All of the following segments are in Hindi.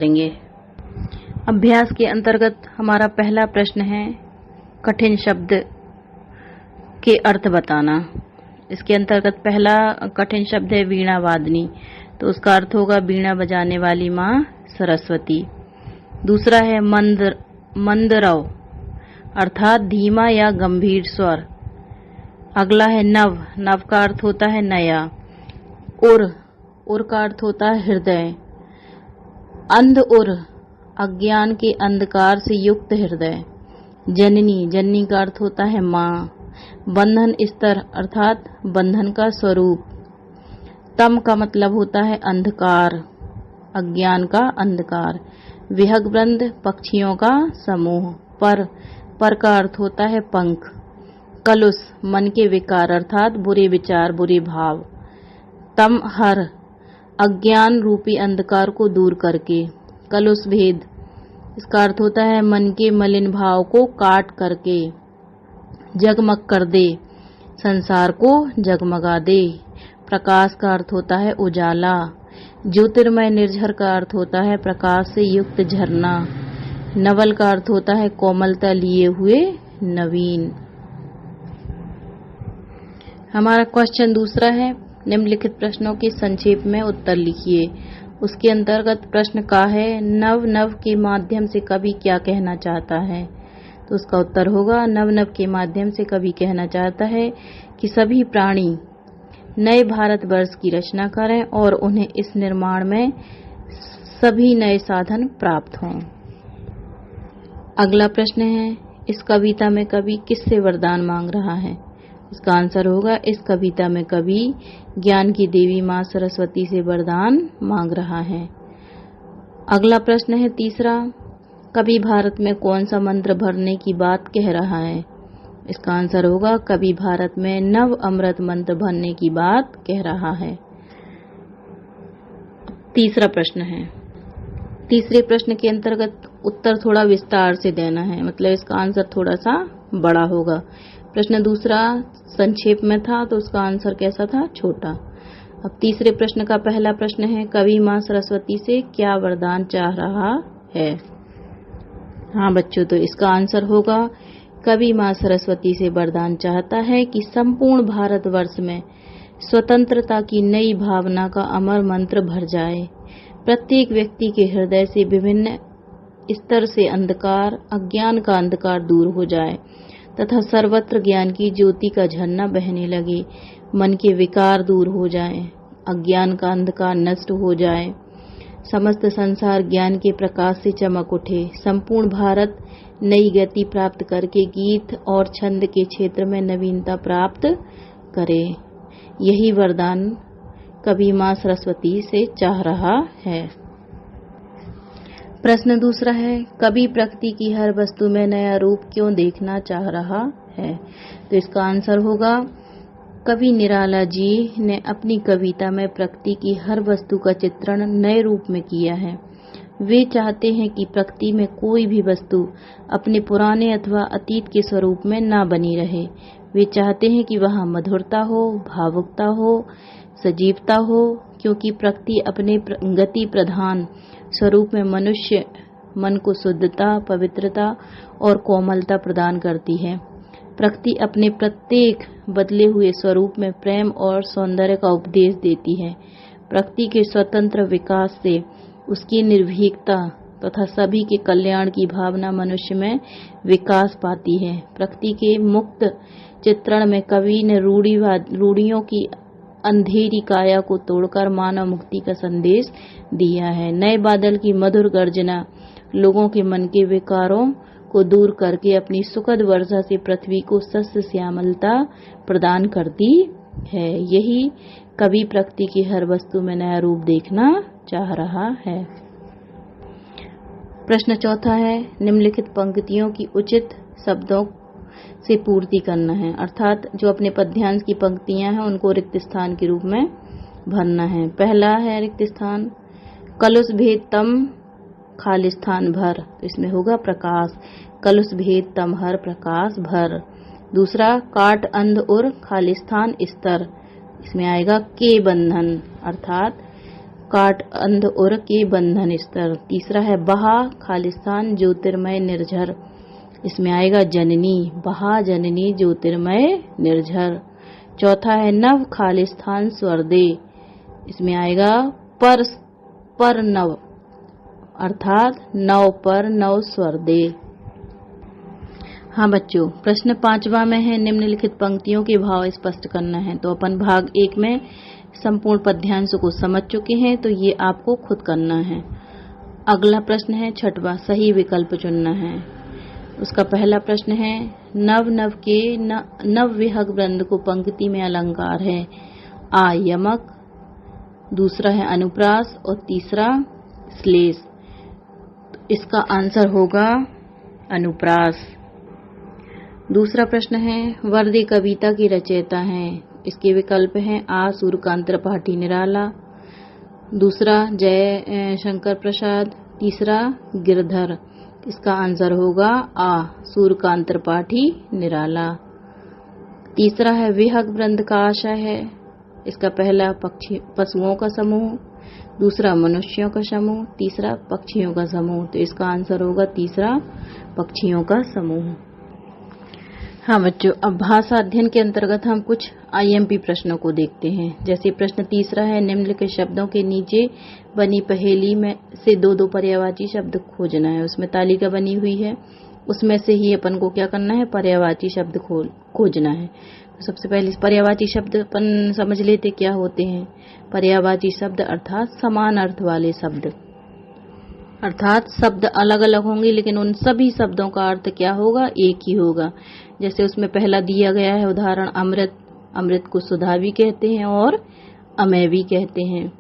करेंगे। अभ्यास के अंतर्गत हमारा पहला प्रश्न है कठिन शब्द के अर्थ बताना। इसके अंतर्गत पहला कठिन शब्द है वीणा वादनी, तो उसका अर्थ होगा वीणा बजाने वाली माँ सरस्वती। दूसरा है मंदरव अर्थात धीमा या गंभीर स्वर। अगला है नव, नव का अर्थ होता है नया। उर का अर्थ होता है हृदय। अंध उर अज्ञान के अंधकार से युक्त हृदय। जननी, जननी का अर्थ होता है माँ। बंधन स्तर अर्थात बंधन का स्वरूप। तम का मतलब होता है अंधकार, अज्ञान का अंधकार। विहगवृंद पक्षियों का समूह। पर का अर्थ होता है पंख। कलुष मन के विकार अर्थात बुरे विचार, बुरे भाव। तम हर अज्ञान रूपी अंधकार को दूर करके। कलुष भेद, इसका अर्थ होता है मन के मलिन भाव को काट करके। जगमग कर दे, संसार को जगमगा दे। प्रकाश का अर्थ होता है उजाला। ज्योतिर्मय निर्झर का अर्थ होता है प्रकाश से युक्त झरना। नवल का अर्थ होता है कोमलता लिए हुए नवीन। हमारा क्वेश्चन दूसरा है निम्नलिखित प्रश्नों के संक्षेप में उत्तर लिखिए। उसके अंतर्गत प्रश्न का है नव नव के माध्यम से कवि क्या कहना चाहता है, तो उसका उत्तर होगा नव नव के माध्यम से कवि कहना चाहता है कि सभी प्राणी नए भारतवर्ष की रचना करें और उन्हें इस निर्माण में सभी नए साधन प्राप्त हों। अगला प्रश्न है इस कविता में कवि किससे वरदान मांग रहा है, इसका आंसर होगा इस कविता में कवि ज्ञान की देवी माँ सरस्वती से वरदान मांग रहा है। अगला प्रश्न है तीसरा, कवि भारत में कौन सा मंत्र भरने की बात कह रहा है, इसका आंसर होगा कवि भारत में नव अमृत मंत्र भरने की बात कह रहा है। तीसरा प्रश्न है, तीसरे प्रश्न के अंतर्गत उत्तर थोड़ा विस्तार से देना है, मतलब इसका आंसर थोड़ा सा बड़ा होगा। प्रश्न दूसरा संक्षेप में था तो उसका आंसर कैसा था, छोटा। अब तीसरे प्रश्न का पहला प्रश्न है कवि माँ सरस्वती से क्या वरदान चाह रहा है। हाँ बच्चों, तो इसका आंसर होगा कवि माँ सरस्वती से वरदान चाहता है कि संपूर्ण भारतवर्ष में स्वतंत्रता की नई भावना का अमर मंत्र भर जाए। प्रत्येक व्यक्ति के हृदय से विभिन्न स्तर से अंधकार, अज्ञान का अंधकार दूर हो जाए तथा सर्वत्र ज्ञान की ज्योति का झरना बहने लगे। मन के विकार दूर हो जाए, अज्ञान का अंधकार नष्ट हो जाए, समस्त संसार ज्ञान के प्रकाश से चमक उठे। संपूर्ण भारत नई गति प्राप्त करके गीत और छंद के क्षेत्र में नवीनता प्राप्त करे। यही वरदान कवि माँ सरस्वती से चाह रहा है। प्रश्न दूसरा है कवि प्रकृति की हर वस्तु में नया रूप क्यों देखना चाह रहा है, तो इसका आंसर होगा कवि निराला जी ने अपनी कविता में प्रकृति की हर वस्तु का चित्रण नए रूप में किया है। वे चाहते हैं कि प्रकृति में कोई भी वस्तु अपने पुराने अथवा अतीत के स्वरूप में ना बनी रहे। वे चाहते हैं कि वहाँ मधुरता हो, भावुकता हो, सजीवता हो, क्योंकि प्रकृति अपने गति प्रधान स्वरूप में मनुष्य मन को शुद्धता, पवित्रता और कोमलता प्रदान करती है। प्रकृति अपने प्रत्येक बदले हुए स्वरूप में प्रेम और सौंदर्य का उपदेश देती है। प्रकृति के स्वतंत्र विकास से उसकी निर्भीकता तथा सभी के कल्याण की भावना मनुष्य में विकास पाती है। प्रकृति के मुक्त चित्रण में कवि ने रूढ़ियों की अंधेरी काया को तोड़कर मानव मुक्ति का संदेश दिया है। नए बादल की मधुर गर्जना लोगों के मन के विकारों को दूर करके अपनी सुखद वर्षा से पृथ्वी को सस्य श्यामलता प्रदान करती है। यही कवि प्रकृति की हर वस्तु में नया रूप देखना चाह रहा है। प्रश्न चौथा है निम्नलिखित पंक्तियों की उचित शब्दों से पूर्ति करना है, अर्थात जो अपने पद्यांश की पंक्तियां हैं उनको रिक्त स्थान के रूप में भरना है। पहला है रिक्त स्थान कलुष भेद तम खालिस्थान भर, तो इसमें होगा प्रकाश। कलुष भेद तम हर प्रकाश भर। दूसरा काट अंध उर खालिस्थान स्तर, इसमें आएगा के बंधन, अर्थात काट अंध उर के बंधन स्तर। तीसरा है बहा खालिस्तान ज्योतिर्मय निर्झर, इसमें आएगा जननी, बहा जननी ज्योतिर्मय निर्झर। चौथा है नव खालिस्तान स्वर्दे, इसमें आएगा पर नव, अर्थात नव पर नव स्वर्दे। हाँ बच्चों, प्रश्न 5वां में है निम्नलिखित पंक्तियों के भाव स्पष्ट करना है। तो अपन भाग 1 में संपूर्ण पद्यांश को समझ चुके हैं, तो ये आपको खुद करना है। अगला प्रश्न है 6वां, सही विकल्प चुनना है। उसका पहला प्रश्न है नव नव के नव विहग वृंद को पंक्ति में अलंकार है। आ यमक, दूसरा है अनुप्रास और तीसरा श्लेष। तो इसका आंसर होगा अनुप्रास। दूसरा प्रश्न है वर्दी कविता की रचयिता हैं। इसके विकल्प हैं आ सूर्यकांत त्रिपाठी निराला, दूसरा जय शंकर प्रसाद, तीसरा गिरधर। इसका आंसर होगा आ सूर्यकांत त्रिपाठी निराला। तीसरा है विहग वृंद का आशय है। इसका पहला पशुओं का समूह, दूसरा मनुष्यों का समूह, तीसरा पक्षियों का समूह। तो इसका आंसर होगा तीसरा पक्षियों का समूह। हाँ बच्चों, अब भाषा अध्ययन के अंतर्गत हम कुछ आईएमपी प्रश्नों को देखते हैं। जैसे प्रश्न तीसरा है निम्नलिखित शब्दों के नीचे बनी पहेली में से दो दो पर्यायवाची शब्द खोजना है। उसमें तालिका बनी हुई है, उसमें से ही अपन को क्या करना है, पर्यायवाची शब्द खोजना है। तो सबसे पहले पर्यायवाची शब्द अपन समझ लेते क्या होते हैं। पर्यायवाची शब्द अर्थात समान अर्थ वाले शब्द, अर्थात शब्द अलग अलग होंगे लेकिन उन सभी शब्दों का अर्थ क्या होगा, एक ही होगा। जैसे उसमें पहला दिया गया है उदाहरण अमृत, अमृत को सुधा भी कहते हैं और अमय भी कहते हैं।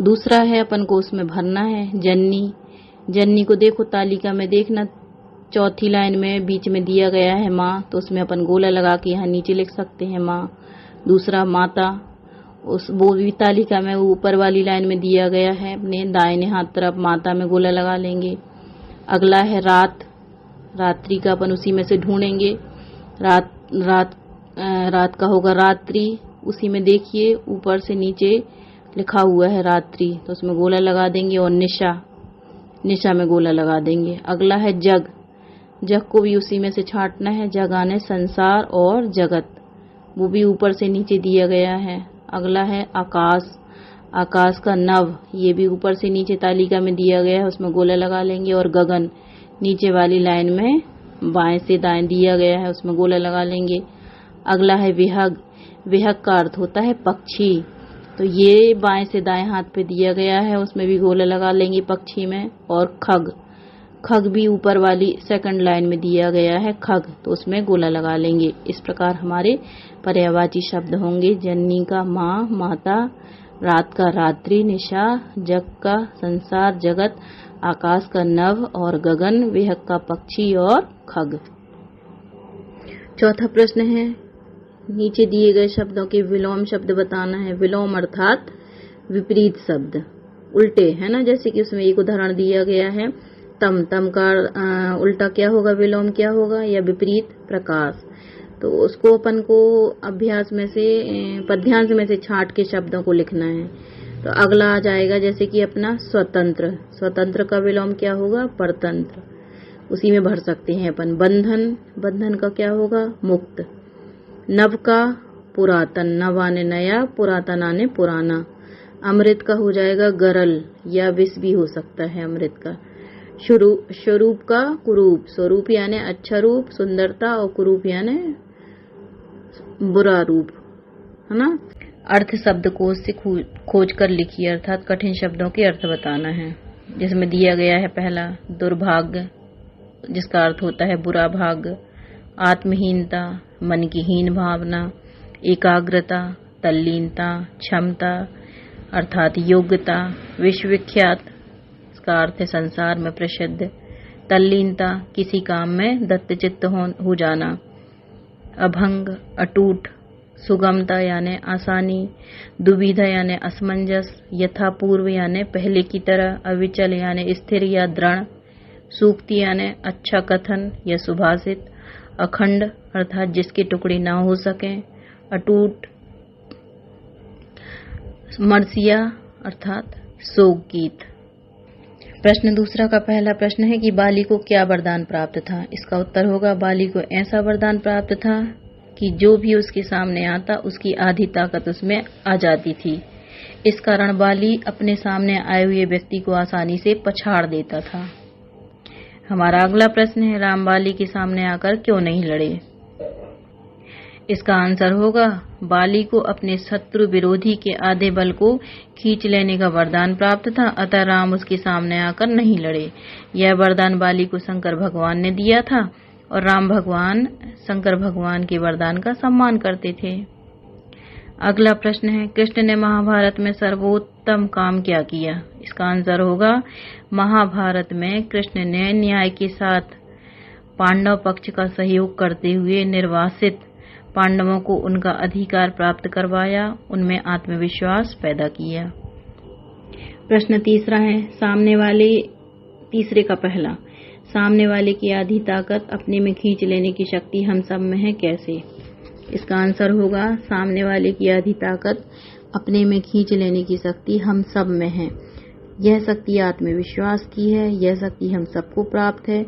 दूसरा है अपन को उसमें भरना है जननी, जननी को देखो तालिका में देखना, चौथी लाइन में बीच में दिया गया है माँ, तो उसमें अपन गोला लगा के यहाँ नीचे लिख सकते हैं माँ। दूसरा माता, उस वो भी तालिका में ऊपर वाली लाइन में दिया गया है, अपने दाहिने हाथ तरफ माता में गोला लगा लेंगे। अगला है रात, रात्रि का अपन उसी में से ढूंढेंगे, रात का होगा रात्रि, उसी में देखिए ऊपर से नीचे लिखा हुआ है रात्रि, तो उसमें गोला लगा देंगे। और निशा, निशा में गोला लगा देंगे। अगला है जग, जग को भी उसी में से छांटना है, जग आने संसार और जगत, वो भी ऊपर से नीचे दिया गया है। अगला है आकाश, आकाश का नव, ये भी ऊपर से नीचे तालिका में दिया गया है, उसमें गोला लगा लेंगे। और गगन, नीचे वाली लाइन में बाएं से दाएं दिया गया है, उसमें गोला लगा लेंगे। अगला है विहग, विहग का अर्थ होता है पक्षी, तो ये बाएं से दाएं हाथ पे दिया गया है, उसमें भी गोला लगा लेंगे पक्षी में। और खग, खग भी ऊपर वाली सेकंड लाइन में दिया गया है खग, तो उसमें गोला लगा लेंगे। इस प्रकार हमारे पर्यायवाची शब्द होंगे जननी का माँ माता, रात का रात्रि निशा, जग का संसार जगत, आकाश का नभ और गगन, विहग का पक्षी और खग। चौथा प्रश्न है नीचे दिए गए शब्दों के विलोम शब्द बताना है। विलोम अर्थात विपरीत शब्द, उल्टे, है ना। जैसे कि उसमें एक उदाहरण दिया गया है तम, तम का उल्टा क्या होगा, विलोम क्या होगा, या विपरीत प्रकाश। तो उसको अपन को अभ्यास में से पद्यांश में से छांट के शब्दों को लिखना है। तो अगला आ जाएगा जैसे कि अपना स्वतंत्र, स्वतंत्र का विलोम क्या होगा, परतंत्र, उसी में भर सकते हैं अपन। बंधन, बंधन का क्या होगा, मुक्त। नव का पुरातन, नव आने नया, पुरातन आने पुराना। अमृत का हो जाएगा गरल या विष भी हो सकता है अमृत का। स्वरूप का कुरूप, स्वरूप यानी अच्छा रूप सुंदरता और कुरूप यानी बुरा रूप, है ना। अर्थ शब्द कोश से खोज कर लिखिए, अर्थात कठिन शब्दों के अर्थ बताना है। जिसमें दिया गया है पहला दुर्भाग्य, जिसका अर्थ होता है बुरा भाग्य। आत्महीनता, मन की हीन भावना। एकाग्रता, तल्लीनता। क्षमता अर्थात योग्यता। विश्वविख्यात, इसका अर्थ है संसार में प्रसिद्ध। तल्लीनता, किसी काम में दत्तचित्त हो जाना। अभंग, अटूट। सुगमता यानी आसानी। दुविधा यानी असमंजस। यथापूर्व यानी पहले की तरह। अविचल यानी स्थिर या दृढ़। सूक्ति यानी अच्छा कथन या सुभाषित। अखंड अर्थात जिसके टुकड़े ना हो सके। अटूट। मर्सिया अर्थात शोक गीत। प्रश्न दूसरा का पहला प्रश्न है कि बाली को क्या वरदान प्राप्त था। इसका उत्तर होगा बाली को ऐसा वरदान प्राप्त था कि जो भी उसके सामने आता उसकी आधी ताकत उसमें आ जाती थी। इस कारण बाली अपने सामने आए हुए व्यक्ति को आसानी से पछाड़ देता था। हमारा अगला प्रश्न है राम बाली के सामने आकर क्यों नहीं लड़े। इसका आंसर होगा बाली को अपने शत्रु विरोधी के आधे बल को खींच लेने का वरदान प्राप्त था, अतः राम उसके सामने आकर नहीं लड़े। यह वरदान बाली को शंकर भगवान ने दिया था और राम भगवान शंकर भगवान के वरदान का सम्मान करते थे। अगला प्रश्न है कृष्ण ने महाभारत में सर्वोत्तम काम क्या किया। इसका आंसर होगा महाभारत में कृष्ण ने न्याय के साथ पांडव पक्ष का सहयोग करते हुए निर्वासित पांडवों को उनका अधिकार प्राप्त करवाया, उनमें आत्मविश्वास पैदा किया। प्रश्न तीसरा है सामने वाले की आधी ताकत अपने में खींच लेने की शक्ति हम सब में है, कैसे। इसका आंसर होगा सामने वाले की आधी ताकत अपने में खींच लेने की शक्ति हम सब में है। यह शक्ति आत्मविश्वास की है। यह शक्ति हम सबको प्राप्त है,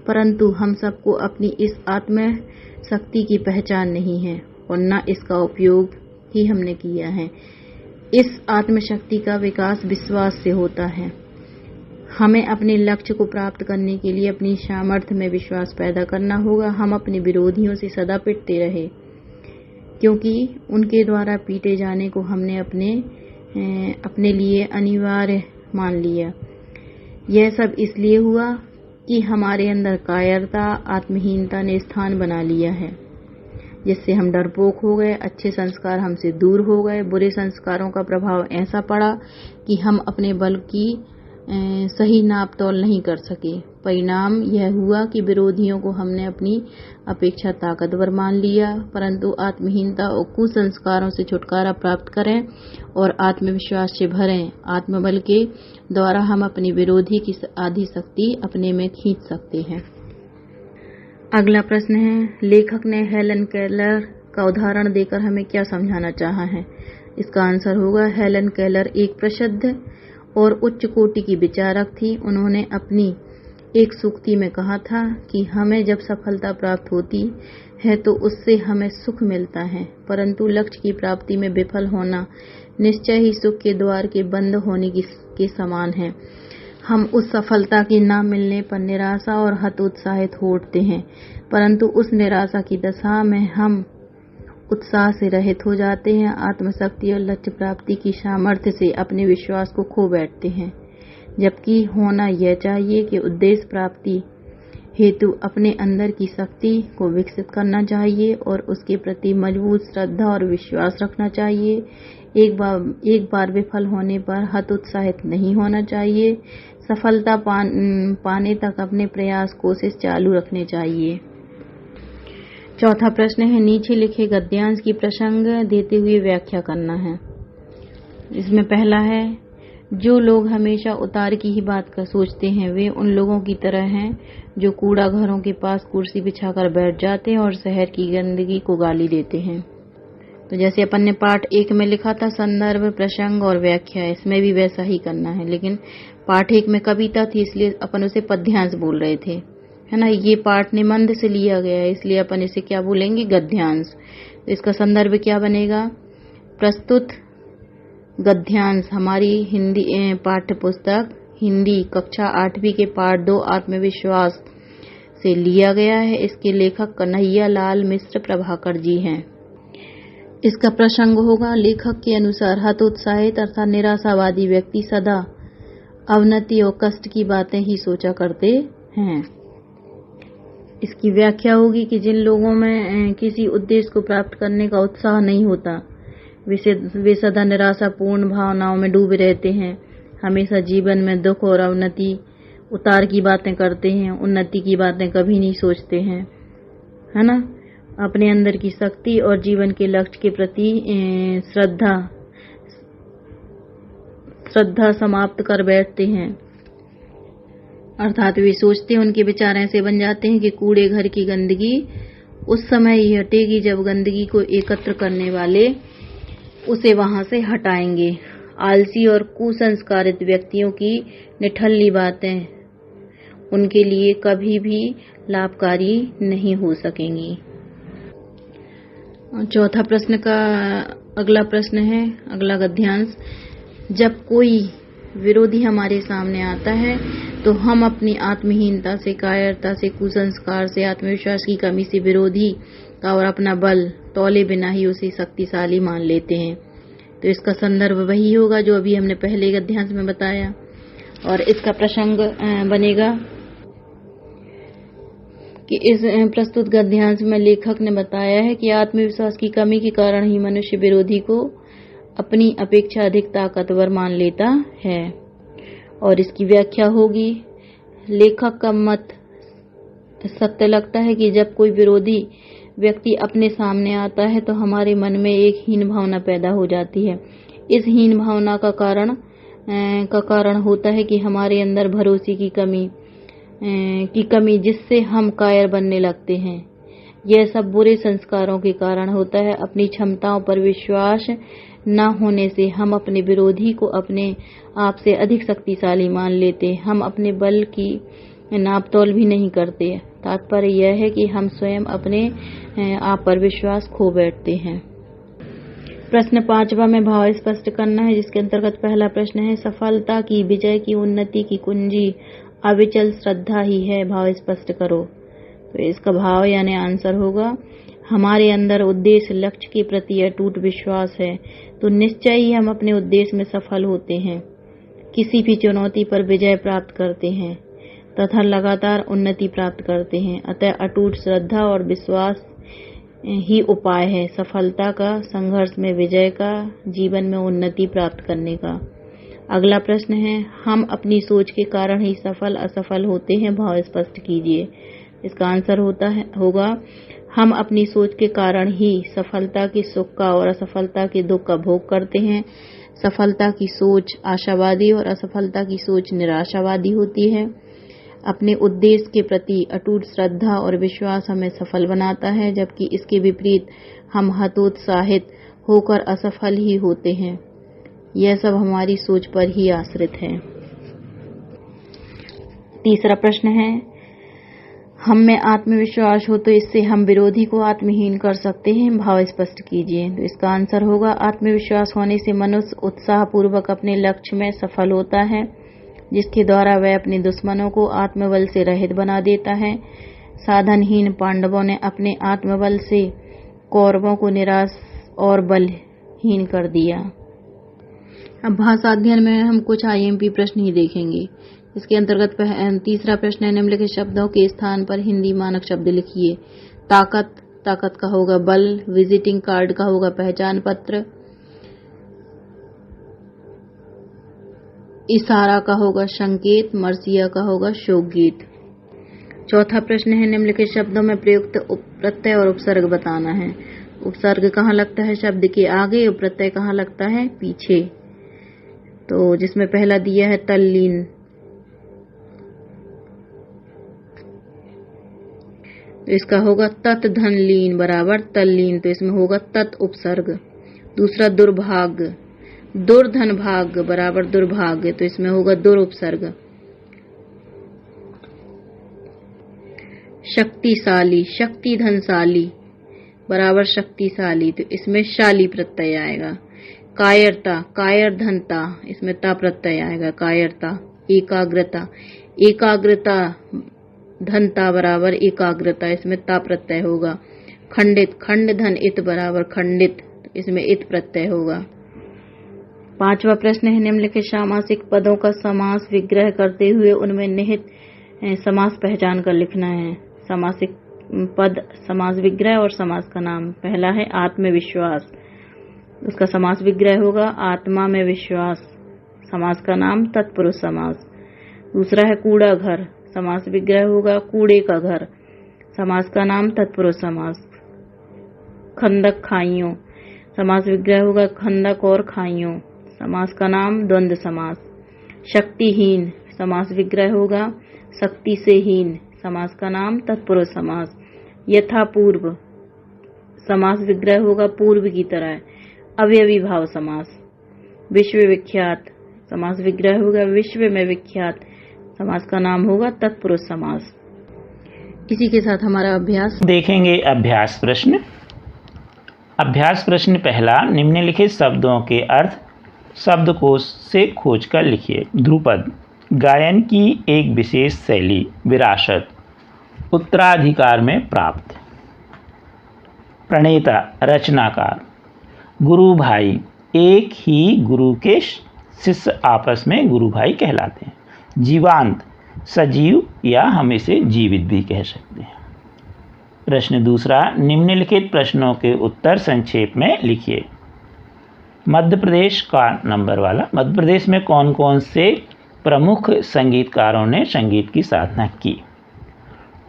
परंतु हम सबको अपनी इस आत्म शक्ति की पहचान नहीं है और न इसका उपयोग ही हमने किया है। इस आत्मशक्ति का विकास विश्वास से होता है। हमें अपने लक्ष्य को प्राप्त करने के लिए अपनी सामर्थ्य में विश्वास पैदा करना होगा। हम अपने विरोधियों से सदा पिटते रहे, क्योंकि उनके द्वारा पीटे जाने को हमने अपने लिए अनिवार्य मान लिया। यह सब इसलिए हुआ कि हमारे अंदर कायरता, आत्महीनता ने स्थान बना लिया है, जिससे हम डरपोक हो गए। अच्छे संस्कार हमसे दूर हो गए। बुरे संस्कारों का प्रभाव ऐसा पड़ा कि हम अपने बल की सही नाप तोल नहीं कर सके। परिणाम यह हुआ कि विरोधियों को हमने अपनी अपेक्षा ताकतवर मान लिया, परंतु आत्महीनता और कुसंस्कारों से छुटकारा प्राप्त करें और आत्मविश्वास से भरें। आत्मबल के द्वारा हम अपनी विरोधी की आधी शक्ति अपने में खींच सकते हैं। अगला प्रश्न है लेखक ने हेलन केलर का उदाहरण देकर हमें क्या समझाना चाहा है। इसका आंसर होगा हेलन केलर एक प्रसिद्ध और उच्च कोटि की विचारक थी। उन्होंने अपनी एक सूक्ति में कहा था कि हमें जब सफलता प्राप्त होती है तो उससे हमें सुख मिलता है, परंतु लक्ष्य की प्राप्ति में विफल होना निश्चय ही सुख के द्वार के बंद होने के समान है। हम उस सफलता के न मिलने पर निराशा और हतोत्साहित हो उठते हैं, परंतु उस निराशा की दशा में हम उत्साह से रहित हो जाते हैं। आत्मशक्ति और लक्ष्य प्राप्ति की सामर्थ्य से अपने विश्वास को खो बैठते हैं, जबकि होना यह चाहिए कि उद्देश्य प्राप्ति हेतु अपने अंदर की शक्ति को विकसित करना चाहिए और उसके प्रति मजबूत श्रद्धा और विश्वास रखना चाहिए। एक बार विफल होने पर हतोत्साहित नहीं होना चाहिए। सफलता पाने तक अपने प्रयास कोशिश चालू रखने चाहिए। चौथा प्रश्न है नीचे लिखे गद्यांश की प्रसंग देते हुए व्याख्या करना है। इसमें पहला है जो लोग हमेशा उतार की ही बात का सोचते हैं वे उन लोगों की तरह हैं जो कूड़ा घरों के पास कुर्सी बिछाकर बैठ जाते हैं और शहर की गंदगी को गाली देते हैं। तो जैसे अपन ने पाठ 1 में लिखा था संदर्भ, प्रसंग और व्याख्या, इसमें भी वैसा ही करना है। लेकिन पाठ 1 में कविता थी इसलिए अपन उसे पद्यांश बोल रहे थे, है ना। ये पाठ निबंध से लिया गया है इसलिए अपन इसे क्या बोलेंगे, गद्यांश। तो इसका संदर्भ क्या बनेगा, प्रस्तुत गद्यांश हमारी हिंदी पाठ्य पुस्तक हिंदी कक्षा 8वीं के पाठ 2 आत्मविश्वास से लिया गया है। इसके लेखक कन्हैया लाल मिश्र प्रभाकर जी हैं। इसका प्रसंग होगा लेखक के अनुसार हतोत्साहित अर्थात निराशावादी व्यक्ति सदा अवनति और कष्ट की बातें ही सोचा करते हैं। इसकी व्याख्या होगी कि जिन लोगों में किसी उद्देश्य को प्राप्त करने का उत्साह नहीं होता वे सदा निराशापूर्ण भावनाओं में डूबे रहते हैं। हमेशा जीवन में दुख और अवनति उतार की बातें करते हैं, उन्नति की बातें कभी नहीं सोचते हैं, है ना। अपने अंदर की शक्ति और जीवन के लक्ष्य के प्रति श्रद्धा समाप्त कर बैठते हैं। अर्थात वे सोचते हैं, उनके विचार ऐसे बन जाते हैं कि कूड़े घर की गंदगी उस समय ही हटेगी जब गंदगी को एकत्र करने वाले उसे वहां से हटाएंगे। आलसी और कुसंस्कारित व्यक्तियों की निठल्ली बातें उनके लिए कभी भी लाभकारी नहीं हो सकेंगी। चौथा प्रश्न का अगला प्रश्न है, अगला गद्यांश, जब कोई विरोधी हमारे सामने आता है तो हम अपनी आत्महीनता से, कायरता से, कुसंस्कार से, आत्मविश्वास की कमी से विरोधी का और अपना बल तौले बिना ही उसे शक्तिशाली मान लेते हैं। तो इसका संदर्भ वही होगा जो अभी हमने पहले गद्यांश में बताया, और इसका प्रसंग बनेगा कि इस प्रस्तुत गद्यांश में लेखक ने बताया है कि आत्मविश्वास की कमी के कारण ही मनुष्य विरोधी को अपनी अपेक्षा अधिक ताकतवर मान लेता है। और इसकी व्याख्या होगी, लेखक का मत सत्य लगता है कि जब कोई विरोधी व्यक्ति अपने सामने आता है तो हमारे मन में एक हीन भावना पैदा हो जाती है। इस हीन भावना का कारण होता है कि हमारे अंदर भरोसे की कमी जिससे हम कायर बनने लगते हैं। यह सब बुरे संस्कारों के कारण होता है। अपनी क्षमताओं पर विश्वास न होने से हम अपने विरोधी को अपने आप से अधिक शक्तिशाली मान लेते। हम अपने बल की नापतोल भी नहीं करते। तात्पर्य यह है कि हम स्वयं अपने आप पर विश्वास खो बैठते हैं। प्रश्न 5वां में भाव स्पष्ट करना है, जिसके अंतर्गत पहला प्रश्न है, सफलता की, विजय की, उन्नति की कुंजी अविचल श्रद्धा ही है, भाव स्पष्ट करो। तो इसका भाव यानी आंसर होगा, हमारे अंदर उद्देश्य, लक्ष्य के प्रति अटूट विश्वास है तो निश्चय ही हम अपने उद्देश्य में सफल होते हैं, किसी भी चुनौती पर विजय प्राप्त करते हैं तथा लगातार उन्नति प्राप्त करते हैं। अतः अटूट श्रद्धा और विश्वास ही उपाय है सफलता का, संघर्ष में विजय का, जीवन में उन्नति प्राप्त करने का। अगला प्रश्न है, हम अपनी सोच के कारण ही सफल असफल होते हैं, भाव स्पष्ट कीजिए। इसका आंसर होगा हम अपनी सोच के कारण ही सफलता के सुख का और असफलता के दुख का भोग करते हैं। सफलता की सोच आशावादी और असफलता की सोच निराशावादी होती है। अपने उद्देश्य के प्रति अटूट श्रद्धा और विश्वास हमें सफल बनाता है, जबकि इसके विपरीत हम हतोत्साहित होकर असफल ही होते हैं। यह सब हमारी सोच पर ही आश्रित है। तीसरा प्रश्न है, हम में आत्मविश्वास हो तो इससे हम विरोधी को आत्महीन कर सकते हैं, भाव स्पष्ट कीजिए। तो इसका आंसर होगा, आत्मविश्वास होने से मनुष्य उत्साह पूर्वक अपने लक्ष्य में सफल होता है, जिसके द्वारा वह अपने दुश्मनों को आत्मबल से रहित बना देता है। साधनहीन पांडवों ने अपने आत्मबल से कौरवों को निराश और बलहीन कर दिया। अब भाषा अध्ययन में हम कुछ IMP प्रश्न ही देखेंगे। इसके अंतर्गत तीसरा प्रश्न है, निम्नलिखित शब्दों के स्थान पर हिंदी मानक शब्द लिखिए। ताकत, ताकत का होगा बल। विजिटिंग कार्ड का होगा पहचान पत्र। इशारा का होगा संकेत। मर्सिया का होगा शोक गीत। चौथा प्रश्न है, निम्नलिखित शब्दों में प्रयुक्त प्रत्यय और उपसर्ग बताना है। उपसर्ग कहाँ लगता है शब्द के आगे और प्रत्यय कहाँ लगता है पीछे। तो जिसमें पहला दिया है तल्लीन, तो इसका होगा तत् धन लीन बराबर तल्लीन, तो इसमें होगा तत् उपसर्ग। दूसरा दुर्भाग्य, दुर्धन भाग्य बराबर दुर्भाग्य, तो इसमें होगा दुर उपसर्ग। शक्तिशाली, शक्ति धनशाली बराबर शक्तिशाली, तो इसमें शाली प्रत्यय आएगा। कायरता, कायर धनता, इसमें ता प्रत्यय आएगा कायरता। एकाग्रता, एकाग्रता धनता बराबर एकाग्रता, इसमें ता प्रत्यय होगा। खंडित, खंड धन इत बराबर खंडित, इसमें इत प्रत्यय होगा। पांचवा प्रश्न है, निम्नलिखित सामासिक पदों का समास विग्रह करते हुए उनमें निहित समास पहचान कर लिखना है। सामासिक पद, समास विग्रह और समास का नाम। पहला है आत्मविश्वास, उसका समास विग्रह होगा आत्मा में विश्वास, समास का नाम तत्पुरुष समास। दूसरा है कूड़ा घर, समास विग्रह होगा कूड़े का घर, समास का नाम तत्पुरुष समास। खंदक खाइयों, समास विग्रह होगा खंदक और खाइयों, समास का नाम द्वंद्व समास। शक्तिहीन, समास विग्रह होगा शक्ति से हीन, समास का नाम तत्पुरुष समास। यथापूर्व, समास विग्रह होगा पूर्व की तरह, अवयवी भाव समास। विश्वविख्यात समास विग्रह होगा विश्व में विख्यात, समास का नाम होगा तत्पुरुष समास। इसी के साथ हमारा अभ्यास देखेंगे। अभ्यास प्रश्न। अभ्यास प्रश्न पहला, निम्नलिखित शब्दों के अर्थ शब्दकोश से खोजकर लिखिए। ध्रुपद, गायन की एक विशेष शैली, विरासत, उत्तराधिकार में प्राप्त। प्रणेता, रचनाकार। गुरु भाई, एक ही गुरु के शिष्य आपस में गुरु भाई कहलाते हैं। जीवांत, सजीव या हम इसे जीवित भी कह सकते हैं। प्रश्न दूसरा, निम्नलिखित प्रश्नों के उत्तर संक्षेप में लिखिए। मध्य प्रदेश का नंबर वाला, मध्य प्रदेश में कौन कौन से प्रमुख संगीतकारों ने संगीत की साधना की?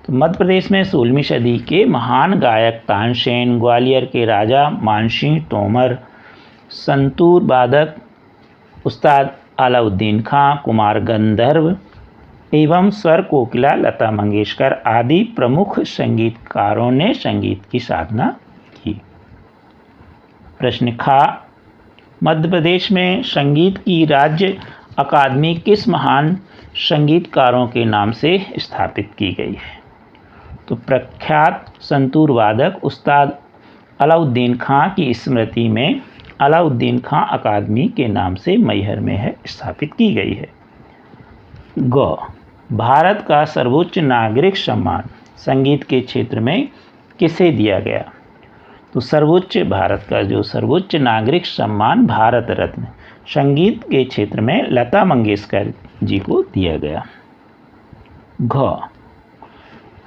तो मध्य प्रदेश में 16वीं सदी के महान गायक तानसेन, ग्वालियर के राजा मानसिंह तोमर, संतूर वादक उस्ताद अलाउद्दीन खां, कुमार गंधर्व एवं स्वर कोकिला लता मंगेशकर आदि प्रमुख संगीतकारों ने संगीत की साधना की। प्रश्न खा, मध्य प्रदेश में संगीत की राज्य अकादमी किस महान संगीतकारों के नाम से स्थापित की गई है? तो प्रख्यात संतूर वादक उस्ताद अलाउद्दीन खां की स्मृति में अलाउद्दीन खां अकादमी के नाम से मैहर में है स्थापित की गई है। ग, भारत का सर्वोच्च नागरिक सम्मान संगीत के क्षेत्र में किसे दिया गया? तो भारत का जो सर्वोच्च नागरिक सम्मान भारत रत्न संगीत के क्षेत्र में लता मंगेशकर जी को दिया गया। घ,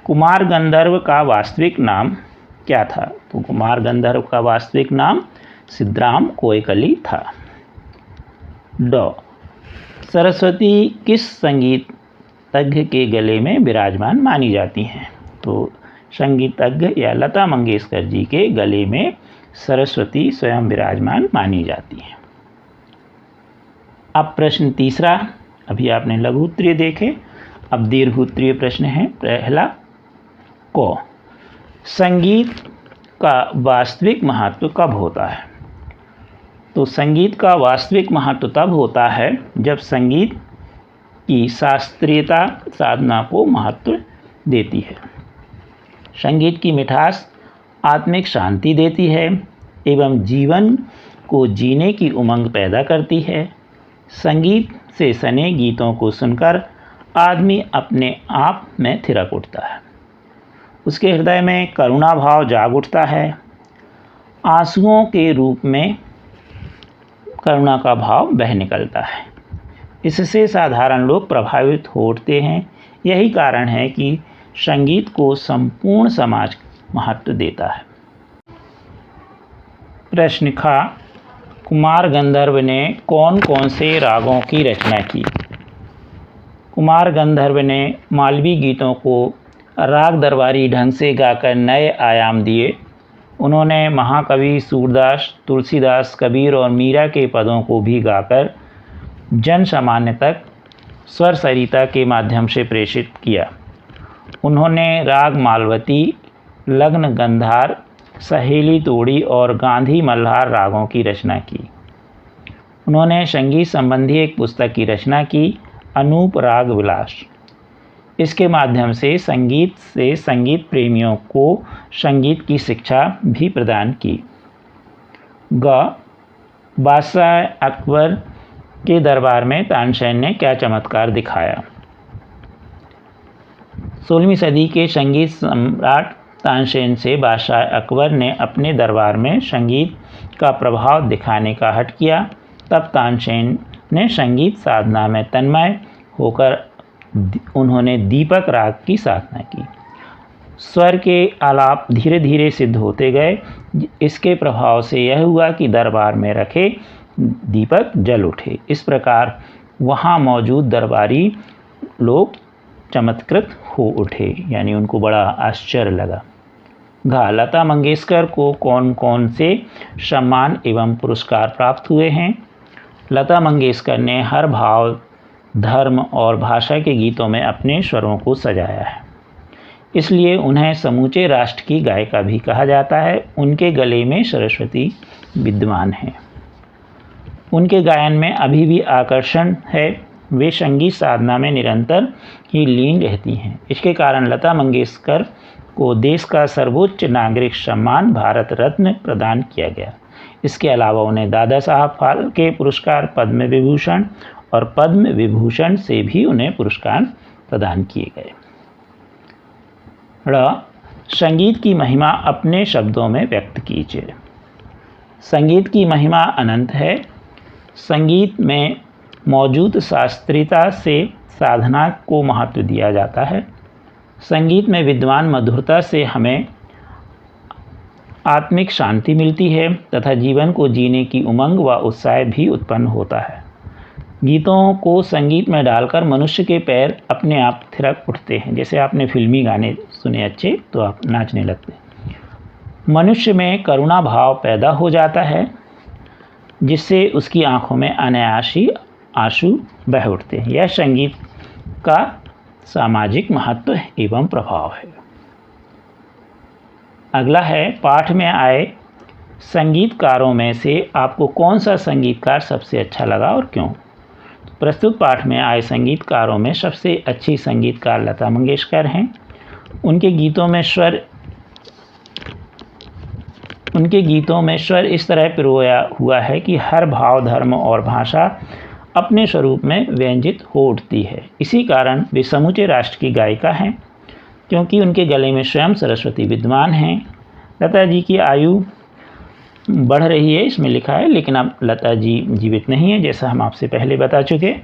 कुमार गंधर्व का वास्तविक नाम क्या था? तो कुमार गंधर्व का वास्तविक नाम सिद्धराम कोयकली था। ड, सरस्वती किस संगीतज्ञ के गले में विराजमान मानी जाती हैं? तो संगीतज्ञ या लता मंगेशकर जी के गले में सरस्वती स्वयं विराजमान मानी जाती है। अब प्रश्न तीसरा, अभी आपने लघु उत्तरीय देखे, अब दीर्घ उत्तरीय प्रश्न है। पहला, को संगीत का वास्तविक महत्व कब होता है? तो संगीत का वास्तविक महत्व तब होता है जब संगीत की शास्त्रीयता साधना को महत्व देती है। संगीत की मिठास आत्मिक शांति देती है एवं जीवन को जीने की उमंग पैदा करती है। संगीत से सने गीतों को सुनकर आदमी अपने आप में थिरक उठता है, उसके हृदय में करुणा भाव जाग उठता है, आंसुओं के रूप में करुणा का भाव बह निकलता है। इससे साधारण लोग प्रभावित हो उठते हैं। यही कारण है कि संगीत को संपूर्ण समाज महत्व देता है। प्रश्न खा, कुमार गंधर्व ने कौन कौन से रागों की रचना की? कुमार गंधर्व ने मालवी गीतों को राग दरबारी ढंग से गाकर नए आयाम दिए। उन्होंने महाकवि सूरदास, तुलसीदास, कबीर और मीरा के पदों को भी गाकर जन सामान्य तक स्वर सरिता के माध्यम से प्रेषित किया। उन्होंने राग मालवती, लग्न गंधार, सहेली तोड़ी और गांधी मल्हार रागों की रचना की। उन्होंने संगीत संबंधी एक पुस्तक की रचना की, अनूप राग विलास। इसके माध्यम से संगीत प्रेमियों को संगीत की शिक्षा भी प्रदान की। ग, बादशाह अकबर के दरबार में तानसेन ने क्या चमत्कार दिखाया? 16वीं सदी के संगीत सम्राट तानसेन से बादशाह अकबर ने अपने दरबार में संगीत का प्रभाव दिखाने का हठ किया। तब तानसेन ने संगीत साधना में तन्मय होकर उन्होंने दीपक राग की साधना की। स्वर के आलाप धीरे धीरे सिद्ध होते गए। इसके प्रभाव से यह हुआ कि दरबार में रखे दीपक जल उठे। इस प्रकार वहाँ मौजूद दरबारी लोग चमत्कृत हो उठे, यानी उनको बड़ा आश्चर्य लगा। घा, लता मंगेशकर को कौन कौन से सम्मान एवं पुरस्कार प्राप्त हुए हैं? लता मंगेशकर ने हर भाव, धर्म और भाषा के गीतों में अपने स्वरों को सजाया है, इसलिए उन्हें समूचे राष्ट्र की गायिका भी कहा जाता है। उनके गले में सरस्वती विद्यमान है। उनके गायन में अभी भी आकर्षण है। वे संगीत साधना में निरंतर ही लीन रहती हैं। इसके कारण लता मंगेशकर को देश का सर्वोच्च नागरिक सम्मान भारत रत्न प्रदान किया गया। इसके अलावा उन्हें दादा साहब फाल्के पुरस्कार, पद्म विभूषण और पद्म विभूषण से भी उन्हें पुरस्कार प्रदान किए गए। संगीत की महिमा अपने शब्दों में व्यक्त कीजिए। संगीत की महिमा अनंत है। संगीत में मौजूद शास्त्रीयता से साधना को महत्व दिया जाता है। संगीत में विद्वान मधुरता से हमें आत्मिक शांति मिलती है तथा जीवन को जीने की उमंग व उत्साह भी उत्पन्न होता है। गीतों को संगीत में डालकर मनुष्य के पैर अपने आप थिरक उठते हैं। जैसे आपने फिल्मी गाने सुने अच्छे तो आप नाचने लगते हैं। मनुष्य में करुणा भाव पैदा हो जाता है जिससे उसकी आंखों में अनायास ही आंसू बह उठते हैं। यह संगीत का सामाजिक महत्व एवं प्रभाव है। अगला है, पाठ में आए संगीतकारों में से आपको कौन सा संगीतकार सबसे अच्छा लगा और क्यों? प्रस्तुत पाठ में आए संगीतकारों में सबसे अच्छी संगीतकार लता मंगेशकर हैं। उनके गीतों में स्वर इस तरह पिरोया हुआ है कि हर भाव, धर्म और भाषा अपने स्वरूप में व्यंजित हो उठती है। इसी कारण वे समूचे राष्ट्र की गायिका हैं, क्योंकि उनके गले में स्वयं सरस्वती विद्यमान हैं। लता जी की आयु बढ़ रही है इसमें लिखा है, लेकिन अब लता जी जीवित नहीं है, जैसा हम आपसे पहले बता चुके।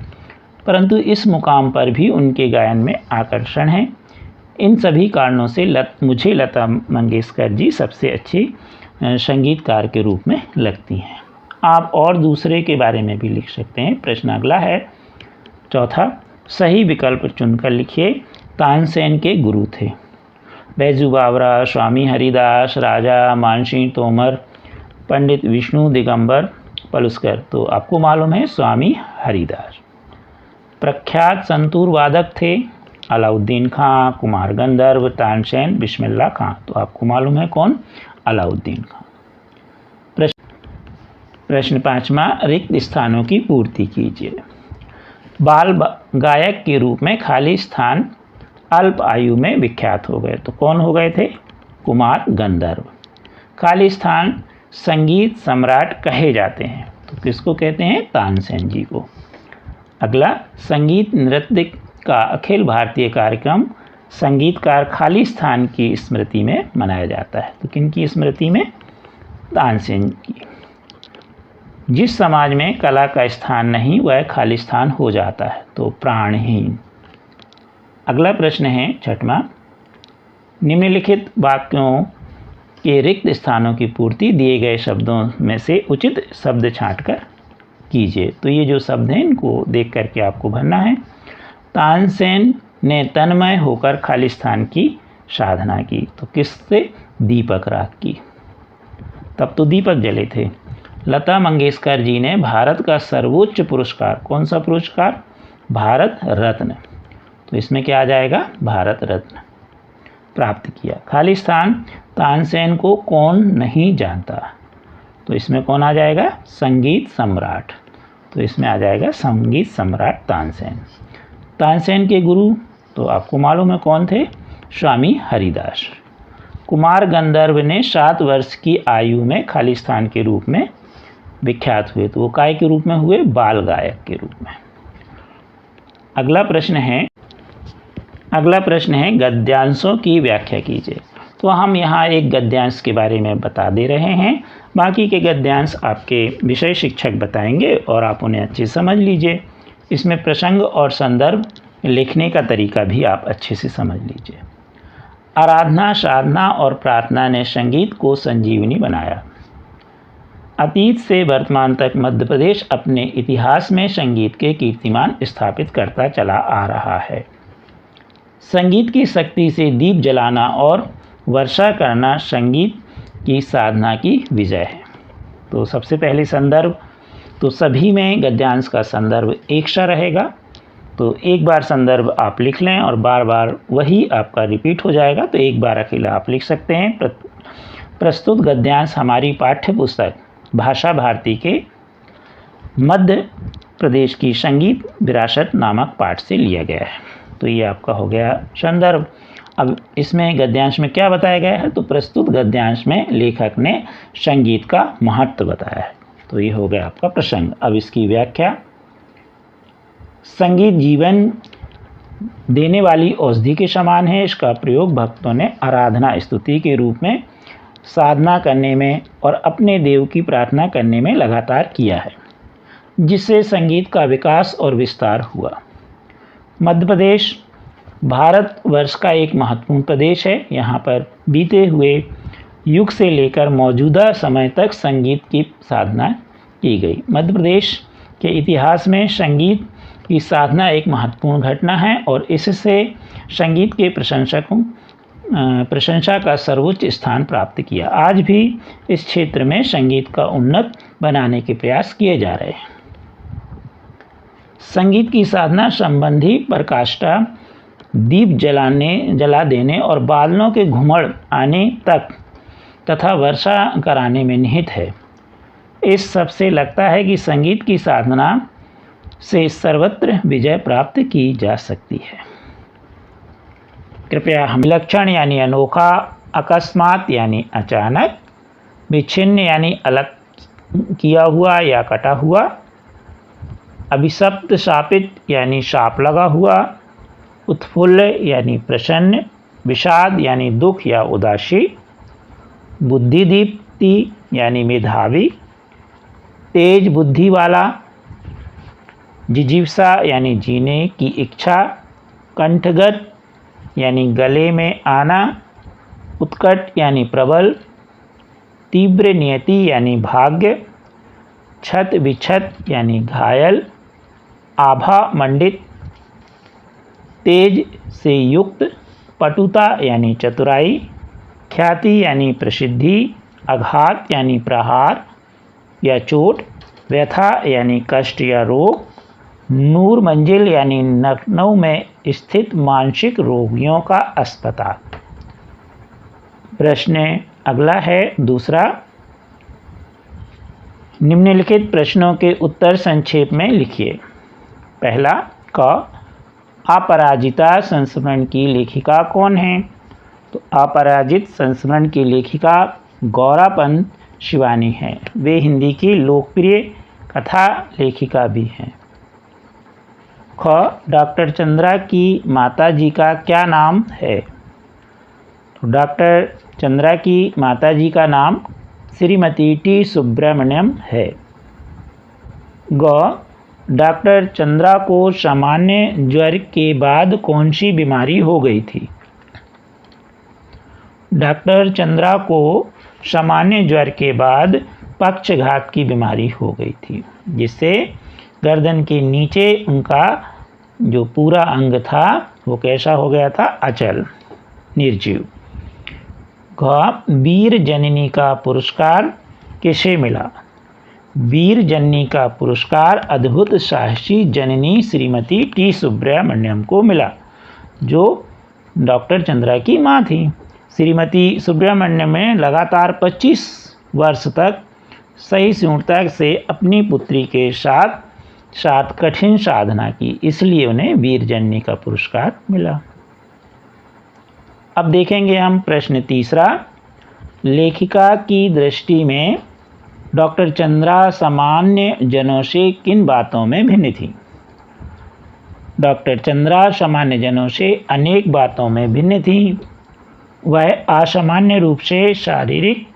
परंतु इस मुकाम पर भी उनके गायन में आकर्षण है। इन सभी कारणों से मुझे लता मंगेशकर जी सबसे अच्छी संगीतकार के रूप में लगती हैं। आप और दूसरे के बारे में भी लिख सकते हैं। प्रश्न अगला है, चौथा, सही विकल्प चुनकर लिखिए। तानसेन के गुरु थे बैजू बावरा, स्वामी हरिदास, राजा मानसिंह तोमर, पंडित विष्णु दिगंबर पलुस्कर। तो आपको मालूम है स्वामी हरिदास। प्रख्यात संतूर वादक थे अलाउद्दीन खां, कुमार गंधर्व, तानसेन, बिस्मिल्लाह खां। तो आपको मालूम है कौन? अलाउद्दीन खां। प्रश्न 5वां, रिक्त स्थानों की पूर्ति कीजिए। बाल गायक के रूप में खाली स्थान अल्प आयु में विख्यात हो गए। तो कौन हो गए थे? कुमार गंधर्व। खाली स्थान संगीत सम्राट कहे जाते हैं। तो किसको कहते हैं? तानसेन जी को। अगला, संगीत नृत्य का अखिल भारतीय कार्यक्रम संगीतकार खाली स्थान की स्मृति में मनाया जाता है। तो किनकी स्मृति में? तानसेन की। जिस समाज में कला का स्थान नहीं वह खाली स्थान हो जाता है। तो प्राणहीन। अगला प्रश्न है 6वां, निम्नलिखित वाक्यों के रिक्त स्थानों की पूर्ति दिए गए शब्दों में से उचित शब्द छांटकर कीजिए। तो ये जो शब्द हैं इनको देख करके आपको भरना है। तानसेन ने तन्मय होकर खाली स्थान की साधना की। तो किससे? दीपक राग की। तब तो दीपक जले थे। लता मंगेशकर जी ने भारत का सर्वोच्च पुरस्कार, कौन सा पुरस्कार? भारत रत्न। तो इसमें क्या आ जाएगा? भारत रत्न प्राप्त किया। खाली स्थान तानसेन को कौन नहीं जानता? तो इसमें कौन आ जाएगा? संगीत सम्राट। तो इसमें आ जाएगा संगीत सम्राट तानसेन। तानसेन के गुरु तो आपको मालूम है कौन थे? स्वामी हरिदास। कुमार गंधर्व ने 7 वर्ष की आयु में खाली स्थान के रूप में विख्यात हुए। तो वो काय के रूप में हुए? बाल गायक के रूप में। अगला प्रश्न है गद्यांशों की व्याख्या कीजिए। तो हम यहाँ एक गद्यांश के बारे में बता दे रहे हैं। बाकी के गद्यांश आपके विषय शिक्षक बताएंगे और आप उन्हें अच्छे से समझ लीजिए। इसमें प्रसंग और संदर्भ लिखने का तरीका भी आप अच्छे से समझ लीजिए। आराधना, साधना और प्रार्थना ने संगीत को संजीवनी बनाया। अतीत से वर्तमान तक मध्य प्रदेश अपने इतिहास में संगीत के कीर्तिमान स्थापित करता चला आ रहा है। संगीत की शक्ति से दीप जलाना और वर्षा करना संगीत की साधना की विजय है। तो सबसे पहले संदर्भ, तो सभी में गद्यांश का संदर्भ एक सा रहेगा। तो एक बार संदर्भ आप लिख लें और बार बार वही आपका रिपीट हो जाएगा। तो एक बार अकेला आप लिख सकते हैं। प्रस्तुत गद्यांश हमारी पाठ्य पुस्तक भाषा भारती के मध्य प्रदेश की संगीत विरासत नामक पाठ से लिया गया है। तो ये आपका हो गया संदर्भ। अब इसमें गद्यांश में क्या बताया गया है? तो प्रस्तुत गद्यांश में लेखक ने संगीत का महत्व बताया है। तो ये हो गया आपका प्रसंग। अब इसकी व्याख्या। संगीत जीवन देने वाली औषधि के समान है। इसका प्रयोग भक्तों ने आराधना स्तुति के रूप में, साधना करने में और अपने देव की प्रार्थना करने में लगातार किया है, जिससे संगीत का विकास और विस्तार हुआ। मध्य प्रदेश भारतवर्ष का एक महत्वपूर्ण प्रदेश है। यहाँ पर बीते हुए युग से लेकर मौजूदा समय तक संगीत की साधना की गई। मध्य प्रदेश के इतिहास में संगीत की साधना एक महत्वपूर्ण घटना है और इससे संगीत के प्रशंसा का सर्वोच्च स्थान प्राप्त किया। आज भी इस क्षेत्र में संगीत का उन्नत बनाने के प्रयास किए जा रहे हैं। संगीत की साधना संबंधी प्रकाष्ठा, दीप जला देने और बादलों के घुमड़ आने तक तथा वर्षा कराने में निहित है। इस सब से लगता है कि संगीत की साधना से सर्वत्र विजय प्राप्त की जा सकती है। कृपया हम विलक्षण यानी अनोखा, अकस्मात यानी अचानक, विच्छिन्न यानी अलग किया हुआ या कटा हुआ, अभिशप्त शापित यानी शाप लगा हुआ, उत्फुल्ल यानी प्रसन्न, विषाद यानी दुख या उदासी, बुद्धिदीप्ति यानी मेधावी, तेज बुद्धि वाला, जिजीविषा यानी जीने की इच्छा, कंठगत यानी गले में आना, उत्कट यानी प्रबल, तीव्र नियति यानी भाग्य, छत विछत यानी घायल, आभा मंडित, तेज से युक्त, पटुता यानी चतुराई, ख्याति यानी प्रसिद्धि, आघात यानी प्रहार या चोट, व्यथा यानी कष्ट या रोग, नूर मंजिल यानी लखनऊ में स्थित मानसिक रोगियों का अस्पताल। प्रश्न अगला है दूसरा। निम्नलिखित प्रश्नों के उत्तर संक्षेप में लिखिए। पहला, क अपराजिता संस्मरण की लेखिका कौन है? तो अपराजित संस्मरण की लेखिका गौरापंत शिवानी है। वे हिंदी की लोकप्रिय कथा लेखिका भी हैं। ख, डॉक्टर चंद्रा की माताजी का क्या नाम है? तो डॉक्टर चंद्रा की माताजी का नाम श्रीमती टी सुब्रमण्यम है। ग, डॉक्टर चंद्रा को सामान्य ज्वर के बाद कौन सी बीमारी हो गई थी? डॉक्टर चंद्रा को सामान्य ज्वर के बाद पक्षघात की बीमारी हो गई थी, जिससे गर्दन के नीचे उनका जो पूरा अंग था वो कैसा हो गया था? अचल, निर्जीव। घ, वीर जननी का पुरस्कार किसे मिला? वीर जननी का पुरस्कार अद्भुत साहसी जननी श्रीमती टी सुब्रमण्यम को मिला, जो डॉक्टर चंद्रा की माँ थी। श्रीमती सुब्रमण्यम ने लगातार 25 वर्ष तक सही सूत्रता से अपनी पुत्री के साथ कठिन साधना की, इसलिए उन्हें वीर जननी का पुरस्कार मिला। अब देखेंगे हम प्रश्न तीसरा। लेखिका की दृष्टि में डॉक्टर चंद्रा सामान्य जनों से किन बातों में भिन्न थी? डॉक्टर चंद्रा सामान्य जनों से अनेक बातों में भिन्न थी। वह असामान्य रूप से शारीरिक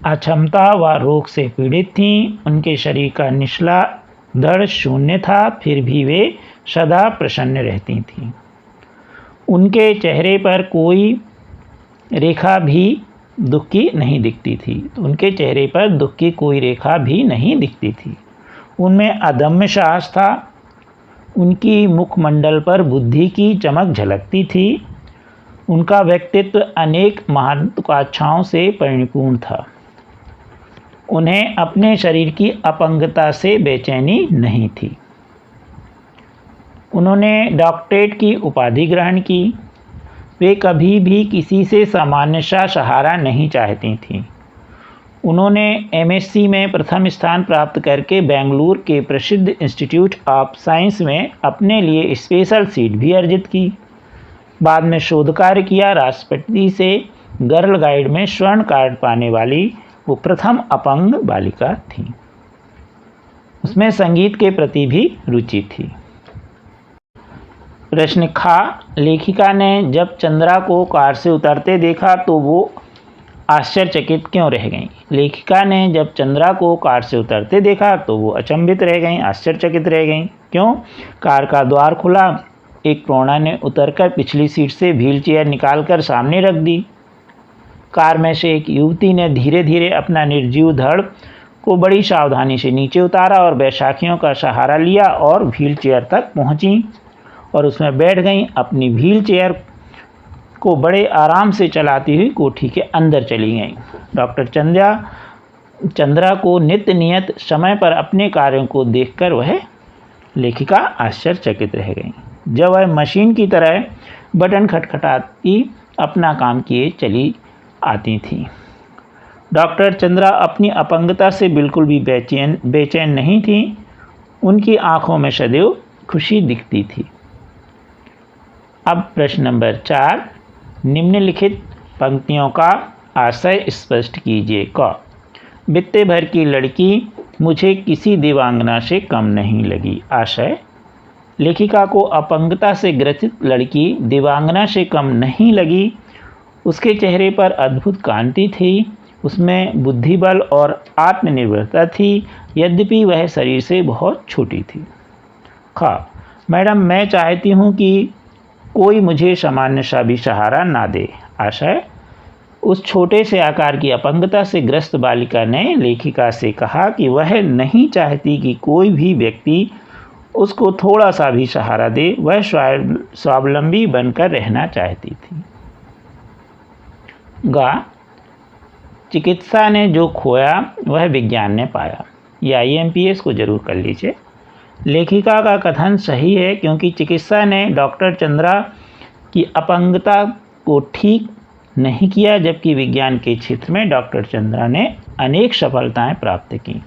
अक्षमता व रोग से पीड़ित थीं। उनके शरीर का निचला धड़ शून्य था, फिर भी वे सदा प्रसन्न रहती थीं। उनके चेहरे पर कोई रेखा भी दुख की नहीं दिखती थी। तो उनके चेहरे पर दुख की कोई रेखा भी नहीं दिखती थी। उनमें अदम्य साहस था। उनकी मुखमंडल पर बुद्धि की चमक झलकती थी। उनका व्यक्तित्व अनेक महत्वाकांक्षाओं से परिपूर्ण था। उन्हें अपने शरीर की अपंगता से बेचैनी नहीं थी। उन्होंने डॉक्टरेट की उपाधि ग्रहण की। वे कभी भी किसी से सामान्य सा सहारा नहीं चाहती थीं। उन्होंने एमएससी में प्रथम स्थान प्राप्त करके बेंगलुरु के प्रसिद्ध इंस्टीट्यूट ऑफ साइंस में अपने लिए स्पेशल सीट भी अर्जित की। बाद में शोध कार्य किया। राष्ट्रपति से गर्ल गाइड में स्वर्ण कार्ड पाने वाली वो प्रथम अपंग बालिका थी। उसमें संगीत के प्रति भी रुचि थी। प्रश्न खा, लेखिका ने जब चंद्रा को कार से उतरते देखा तो वो आश्चर्यचकित क्यों रह गईं? लेखिका ने जब चंद्रा को कार से उतरते देखा तो वो अचंभित रह गईं, आश्चर्यचकित रह गईं। क्यों? कार का द्वार खुला। एक प्रौढ़ा ने उतरकर पिछली सीट से व्हीलचेयर निकालकर सामने रख दी। कार में से एक युवती ने धीरे धीरे अपना निर्जीव धड़ को बड़ी सावधानी से नीचे उतारा और बैसाखियों का सहारा लिया और व्हीलचेयर तक पहुंची और उसमें बैठ गईं। अपनी व्हीलचेयर को बड़े आराम से चलाती हुई कोठी के अंदर चली गईं। डॉक्टर चंद्रा को नित्य नियत समय पर अपने कार्यों को देखकर वह लेखिका आश्चर्यचकित रह गईं। जब वह मशीन की तरह बटन खटखटाती अपना काम किए चली आती थीं। डॉक्टर चंद्रा अपनी अपंगता से बिल्कुल भी बेचैन नहीं थीं। उनकी आंखों में सदैव खुशी दिखती थी। अब प्रश्न नंबर 4, निम्नलिखित पंक्तियों का आशय स्पष्ट कीजिए। क, बित्ते भर की लड़की मुझे किसी देवांगना से कम नहीं लगी। आशय, लेखिका को अपंगता से ग्रसित लड़की देवांगना से कम नहीं लगी। उसके चेहरे पर अद्भुत कांति थी, उसमें बुद्धिबल और आत्मनिर्भरता थी, यद्यपि वह शरीर से बहुत छोटी थी। ख, मैडम मैं चाहती हूँ कि कोई मुझे सामान्य सा भी सहारा ना दे। आशय, उस छोटे से आकार की अपंगता से ग्रस्त बालिका ने लेखिका से कहा कि वह नहीं चाहती कि कोई भी व्यक्ति उसको थोड़ा सा भी सहारा दे। वह स्वावलंबी बनकर रहना चाहती थी। गा, चिकित्सा ने जो खोया वह विज्ञान ने पाया। ये IMPS को जरूर कर लीजिए। लेखिका का कथन सही है क्योंकि चिकित्सा ने डॉक्टर चंद्रा की अपंगता को ठीक नहीं किया, जबकि विज्ञान के क्षेत्र में डॉक्टर चंद्रा ने अनेक सफलताएं प्राप्त की।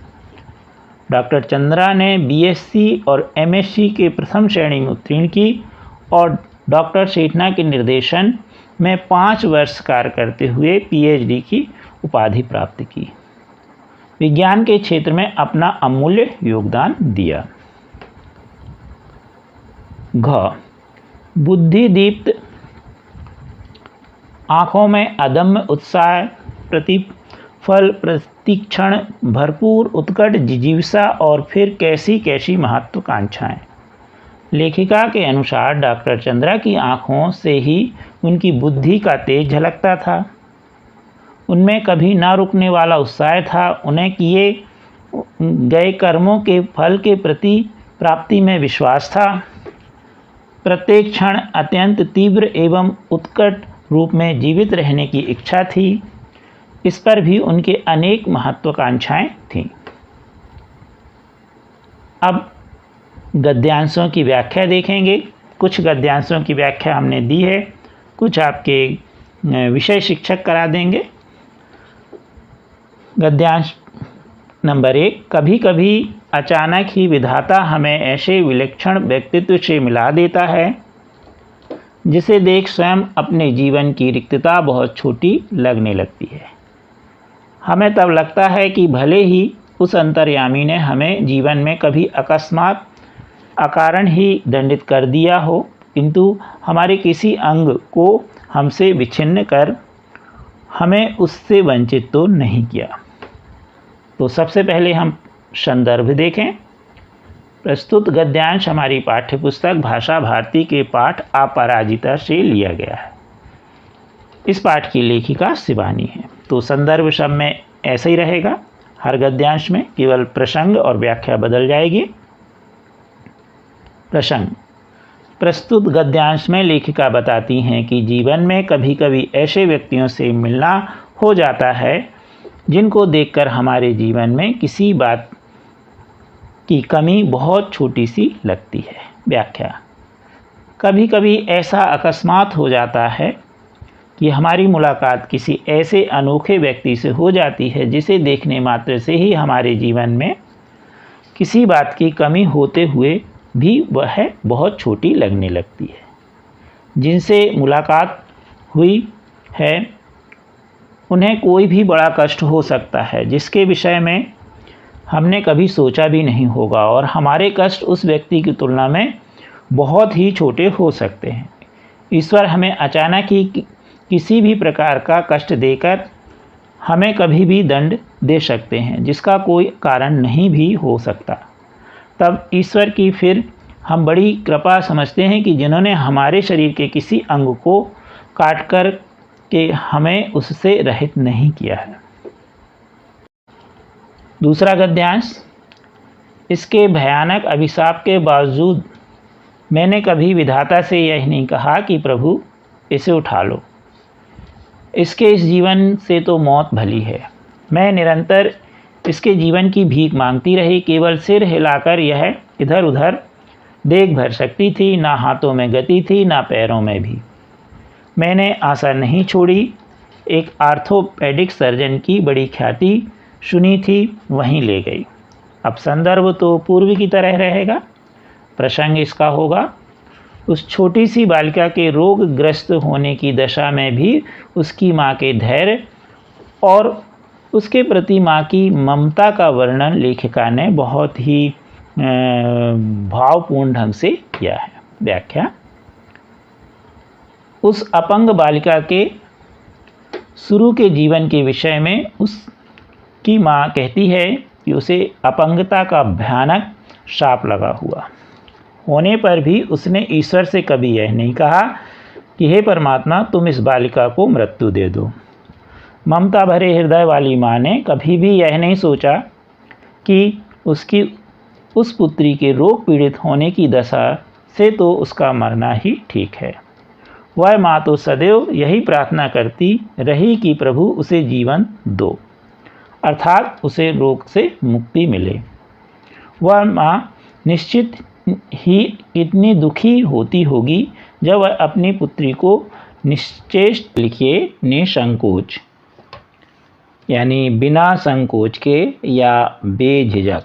डॉक्टर चंद्रा ने BSc और MSc के प्रथम श्रेणी में उत्तीर्ण की और डॉक्टर सेठना के निर्देशन में 5 वर्ष कार्य करते हुए PhD की उपाधि प्राप्त की। विज्ञान के क्षेत्र में अपना अमूल्य योगदान दिया। घ, बुद्धिदीप्त आँखों में अदम्य उत्साह, प्रतिफल प्रतीक्षण, भरपूर उत्कट जिजीविषा और फिर कैसी कैसी महत्वाकांक्षाएं। लेखिका के अनुसार डॉक्टर चंद्रा की आँखों से ही उनकी बुद्धि का तेज झलकता था। उनमें कभी ना रुकने वाला उत्साह था। उन्हें किए गए कर्मों के फल के प्रति प्राप्ति में विश्वास था। प्रत्येक क्षण अत्यंत तीव्र एवं उत्कट रूप में जीवित रहने की इच्छा थी। इस पर भी उनके अनेक महत्वाकांक्षाएं थीं। अब गद्यांशों की व्याख्या देखेंगे। कुछ गद्यांशों की व्याख्या हमने दी है, कुछ आपके विषय शिक्षक करा देंगे। गद्यांश नंबर 1, कभी कभी अचानक ही विधाता हमें ऐसे विलक्षण व्यक्तित्व से मिला देता है जिसे देख स्वयं अपने जीवन की रिक्तता बहुत छोटी लगने लगती है। हमें तब लगता है कि भले ही उस अंतर्यामी ने हमें जीवन में कभी अकस्मात अकारण ही दंडित कर दिया हो, किंतु हमारे किसी अंग को हमसे विच्छिन्न कर हमें उससे वंचित तो नहीं किया। तो सबसे पहले हम संदर्भ देखें। प्रस्तुत गद्यांश हमारी पाठ्यपुस्तक भाषा भारती के पाठ अपराजिता से लिया गया है। इस पाठ की लेखिका शिवानी है। तो संदर्भ सब में ऐसा ही रहेगा। हर गद्यांश में केवल प्रसंग और व्याख्या बदल जाएगी। प्रसंग, प्रस्तुत गद्यांश में लेखिका बताती हैं कि जीवन में कभी कभी ऐसे व्यक्तियों से मिलना हो जाता है जिनको देखकर हमारे जीवन में किसी बात की कमी बहुत छोटी सी लगती है। व्याख्या, कभी कभी ऐसा अकस्मात हो जाता है कि हमारी मुलाकात किसी ऐसे अनोखे व्यक्ति से हो जाती है जिसे देखने मात्र से ही हमारे जीवन में किसी बात की कमी होते हुए भी वह बहुत छोटी लगने लगती है। जिनसे मुलाकात हुई है उन्हें कोई भी बड़ा कष्ट हो सकता है जिसके विषय में हमने कभी सोचा भी नहीं होगा, और हमारे कष्ट उस व्यक्ति की तुलना में बहुत ही छोटे हो सकते हैं। ईश्वर हमें अचानक ही किसी भी प्रकार का कष्ट देकर हमें कभी भी दंड दे सकते हैं जिसका कोई कारण नहीं भी हो सकता। तब ईश्वर की फिर हम बड़ी कृपा समझते हैं कि जिन्होंने हमारे शरीर के किसी अंग को काट कर के हमें उससे रहित नहीं किया है। दूसरा गद्यांश। इसके भयानक अभिशाप के बावजूद मैंने कभी विधाता से यह नहीं कहा कि प्रभु इसे उठा लो, इसके इस जीवन से तो मौत भली है। मैं निरंतर इसके जीवन की भीख मांगती रही, केवल सिर हिलाकर यह इधर उधर देख भर सकती थी, ना हाथों में गति थी ना पैरों में भी। मैंने आशा नहीं छोड़ी। एक आर्थोपेडिक सर्जन की बड़ी ख्याति सुनी थी, वहीं ले गई। अब संदर्भ तो पूर्व की तरह रहेगा। प्रसंग इसका होगा उस छोटी सी बालिका के रोगग्रस्त होने की दशा में भी उसकी माँ के धैर्य और उसके प्रति माँ की ममता का वर्णन लेखिका ने बहुत ही भावपूर्ण ढंग से किया है। व्याख्या। उस अपंग बालिका के शुरू के जीवन के विषय में उसकी माँ कहती है कि उसे अपंगता का भयानक शाप लगा हुआ होने पर भी उसने ईश्वर से कभी यह नहीं कहा कि हे परमात्मा तुम इस बालिका को मृत्यु दे दो। ममता भरे हृदय वाली माँ ने कभी भी यह नहीं सोचा कि उसकी उस पुत्री के रोग पीड़ित होने की दशा से तो उसका मरना ही ठीक है। वह माँ तो सदैव यही प्रार्थना करती रही कि प्रभु उसे जीवन दो, अर्थात उसे रोग से मुक्ति मिले। वह माँ निश्चित ही इतनी दुखी होती होगी जब वह अपनी पुत्री को निश्चेष्ट लिखिए निसंकोच यानी बिना संकोच के या बेझिझक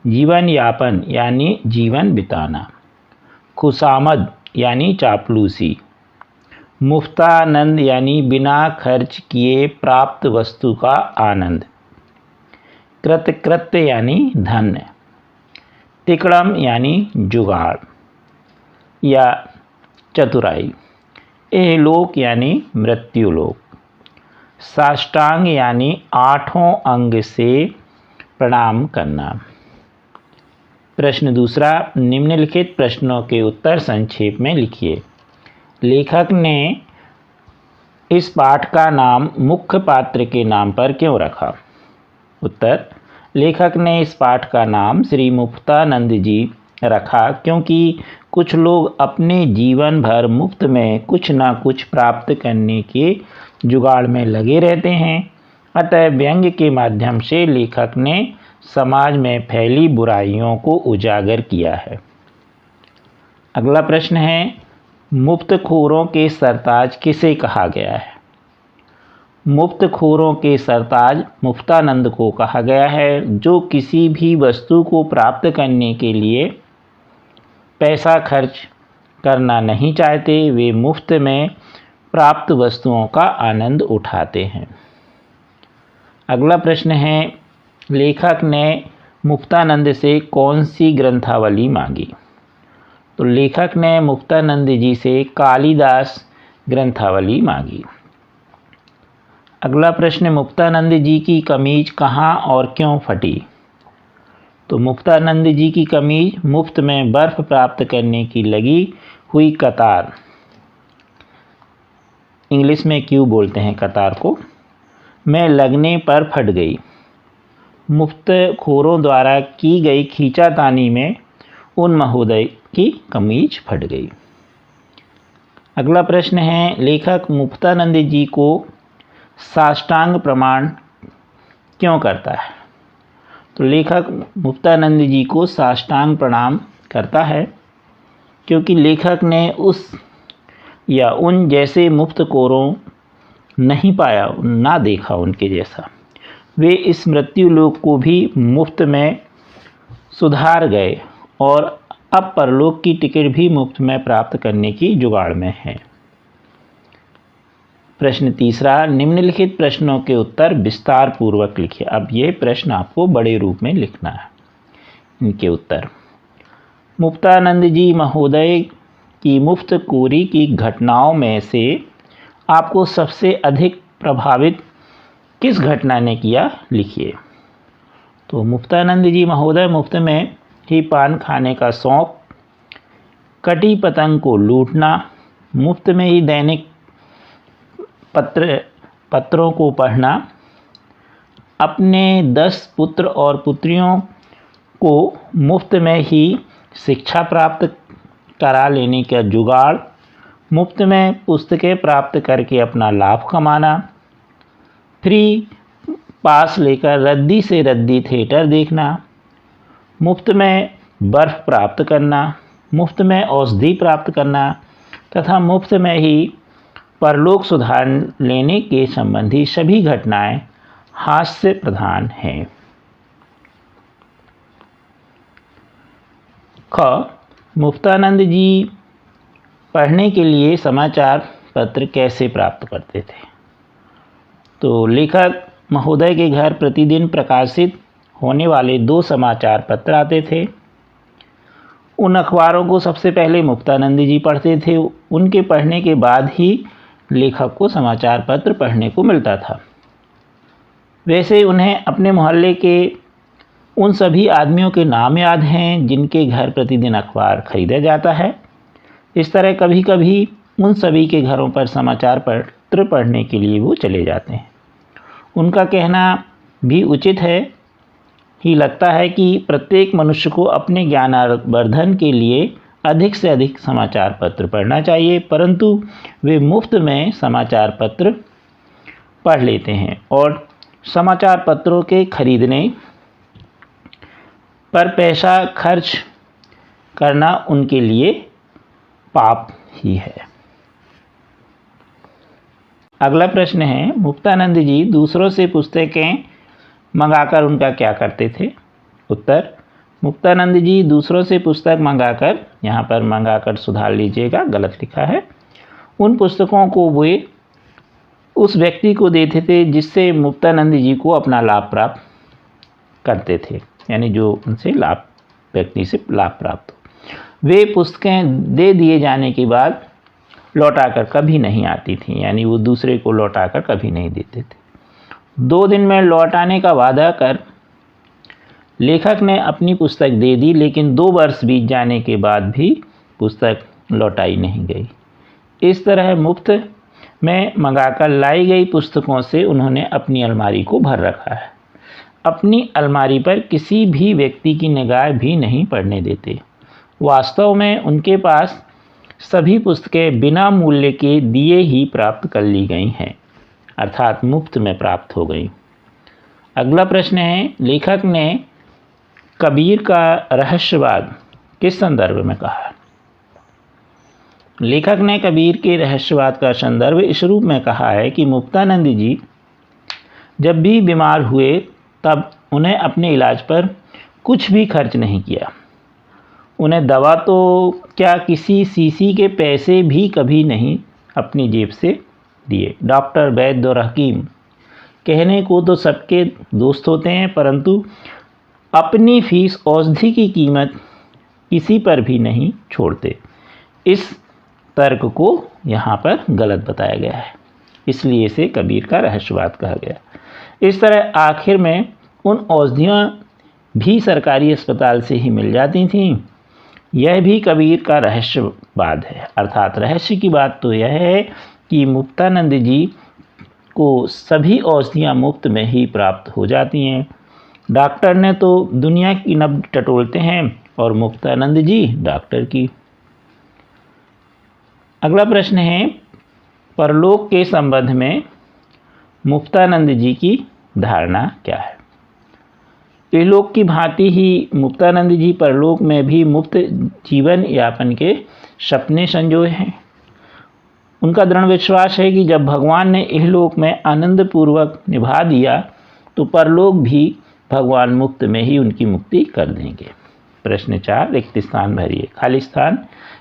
जीवन यापन यानी जीवन बिताना, खुशामद यानी चापलूसी, मुफ्तानंद यानी बिना खर्च किए प्राप्त वस्तु का आनंद, कृतकृत्य यानी धन, तिकड़म यानी जुगाड़ या चतुराई, एहलोक यानी मृत्युलोक, साष्टांग यानी आठों अंग से प्रणाम करना। प्रश्न दूसरा। निम्नलिखित प्रश्नों के उत्तर संक्षेप में लिखिए। लेखक ने इस पाठ का नाम मुख्य पात्र के नाम पर क्यों रखा? उत्तर। लेखक ने इस पाठ का नाम श्री मुक्तानंद जी रखा क्योंकि कुछ लोग अपने जीवन भर मुफ्त में कुछ ना कुछ प्राप्त करने के जुगाड़ में लगे रहते हैं। अतः व्यंग्य के माध्यम से लेखक ने समाज में फैली बुराइयों को उजागर किया है। अगला प्रश्न है, मुफ्तखोरों के सरताज किसे कहा गया है? मुफ्तखोरों के सरताज मुफ्तानंद को कहा गया है, जो किसी भी वस्तु को प्राप्त करने के लिए पैसा खर्च करना नहीं चाहते। वे मुफ्त में प्राप्त वस्तुओं का आनंद उठाते हैं। अगला प्रश्न है, लेखक ने मुक्तानंद से कौन सी ग्रंथावली मांगी? तो लेखक ने मुक्तानंद जी से कालिदास ग्रंथावली मांगी। अगला प्रश्न, मुक्तानंद जी की कमीज कहाँ और क्यों फटी? तो मुक्तानंद जी की कमीज मुफ्त में बर्फ प्राप्त करने की लगी हुई कतार, इंग्लिश में क्यों बोलते हैं कतार को, में लगने पर फट गई। मुफ्तखोरों द्वारा की गई खींचातानी में उन महोदय की कमीज फट गई। अगला प्रश्न है, लेखक मुक्तानंद जी को साष्टांग प्रणाम क्यों करता है? तो लेखक मुक्तानंद जी को साष्टांग प्रणाम करता है क्योंकि लेखक ने उस या उन जैसे मुफ्तखोरों नहीं पाया, ना देखा उनके जैसा। वे इस मृत्यु लोक को भी मुफ्त में सुधार गए और अब परलोक की टिकट भी मुफ्त में प्राप्त करने की जुगाड़ में है। प्रश्न तीसरा, निम्नलिखित प्रश्नों के उत्तर विस्तार पूर्वक लिखिए। अब ये प्रश्न आपको बड़े रूप में लिखना है। इनके उत्तर, मुक्तानंद जी महोदय की मुफ्तखोरी की घटनाओं में से आपको सबसे अधिक प्रभावित किस घटना ने किया, लिखिए। तो मुक्तानंद जी महोदय मुफ्त में ही पान खाने का शौक, कटी पतंग को लूटना, मुफ्त में ही दैनिक पत्रों को पढ़ना, अपने 10 पुत्र और पुत्रियों को मुफ्त में ही शिक्षा प्राप्त करा लेने का जुगाड़, मुफ्त में पुस्तकें प्राप्त करके अपना लाभ कमाना, फ्री पास लेकर रद्दी से रद्दी थिएटर देखना, मुफ्त में बर्फ़ प्राप्त करना, मुफ्त में औषधि प्राप्त करना तथा मुफ्त में ही परलोक सुधार लेने के संबंधी सभी घटनाएं हास्य प्रधान हैं। ख, मुक्तानंद जी पढ़ने के लिए समाचार पत्र कैसे प्राप्त करते थे? तो लेखक महोदय के घर प्रतिदिन प्रकाशित होने वाले 2 समाचार पत्र आते थे। उन अखबारों को सबसे पहले मुक्तानंद जी पढ़ते थे। उनके पढ़ने के बाद ही लेखक को समाचार पत्र पढ़ने को मिलता था। वैसे उन्हें अपने मोहल्ले के उन सभी आदमियों के नाम याद हैं जिनके घर प्रतिदिन अखबार खरीदा जाता है। इस तरह कभी कभी उन सभी के घरों पर समाचार पत्र पढ़ने के लिए वो चले जाते हैं। उनका कहना भी उचित है ही लगता है कि प्रत्येक मनुष्य को अपने ज्ञानावर्धन के लिए अधिक से अधिक समाचार पत्र पढ़ना चाहिए, परंतु वे मुफ्त में समाचार पत्र पढ़ लेते हैं और समाचार पत्रों के खरीदने पर पैसा खर्च करना उनके लिए पाप ही है। अगला प्रश्न है, मुक्तानंद जी दूसरों से पुस्तकें मंगाकर उनका क्या करते थे? उत्तर, मुक्तानंद जी दूसरों से पुस्तक मंगाकर, यहाँ पर मंगाकर सुधार लीजिएगा, गलत लिखा है, उन पुस्तकों को वे उस व्यक्ति को देते थे जिससे मुक्तानंद जी को अपना लाभ प्राप्त करते थे, यानी जो उनसे व्यक्ति से लाभ प्राप्त हो। वे पुस्तकें दे दिए जाने के बाद लौटाकर कभी नहीं आती थी, यानी वो दूसरे को लौटाकर कभी नहीं देते थे। 2 दिन में लौटाने का वादा कर लेखक ने अपनी पुस्तक दे दी, लेकिन 2 वर्ष बीत जाने के बाद भी पुस्तक लौटाई नहीं गई। इस तरह मुफ्त में मंगाकर लाई गई पुस्तकों से उन्होंने अपनी अलमारी को भर रखा है। अपनी अलमारी पर किसी भी व्यक्ति की निगाह भी नहीं पड़ने देते। वास्तव में उनके पास सभी पुस्तकें बिना मूल्य के दिए ही प्राप्त कर ली गई हैं, अर्थात मुफ्त में प्राप्त हो गई। अगला प्रश्न है, लेखक ने कबीर का रहस्यवाद किस संदर्भ में कहा? लेखक ने कबीर के रहस्यवाद का संदर्भ इस रूप में कहा है कि मुक्तानंद जी जब भी बीमार हुए तब उन्हें अपने इलाज पर कुछ भी खर्च नहीं किया। उन्हें दवा तो क्या, किसी सीसी के पैसे भी कभी नहीं अपनी जेब से दिए। डॉक्टर, वैद्य और हकीम कहने को तो सबके दोस्त होते हैं, परंतु अपनी फीस औषधि की कीमत किसी पर भी नहीं छोड़ते। इस तर्क को यहाँ पर गलत बताया गया है, इसलिए इसे कबीर का रहस्यवाद कहा गया। इस तरह आखिर में उन औषधियाँ भी सरकारी अस्पताल से ही मिल जाती थीं। यह भी कबीर का रहस्यवाद है, अर्थात रहस्य की बात तो यह है कि मुक्तानंद जी को सभी औषधियाँ मुफ्त में ही प्राप्त हो जाती हैं। डॉक्टर ने तो दुनिया की नब्ज टटोलते हैं और मुक्तानंद जी डॉक्टर की। अगला प्रश्न है, परलोक के संबंध में मुक्तानंद जी की धारणा क्या है? इहलोक की भांति ही मुक्तानंद जी परलोक में भी मुफ्त जीवन यापन के सपने संजोए हैं। उनका दृढ़ विश्वास है कि जब भगवान ने इहलोक में आनंद पूर्वक निभा दिया तो परलोक भी भगवान मुक्त में ही उनकी मुक्ति कर देंगे। प्रश्न 4, रिक्त स्थान भरिए। खाली स्थान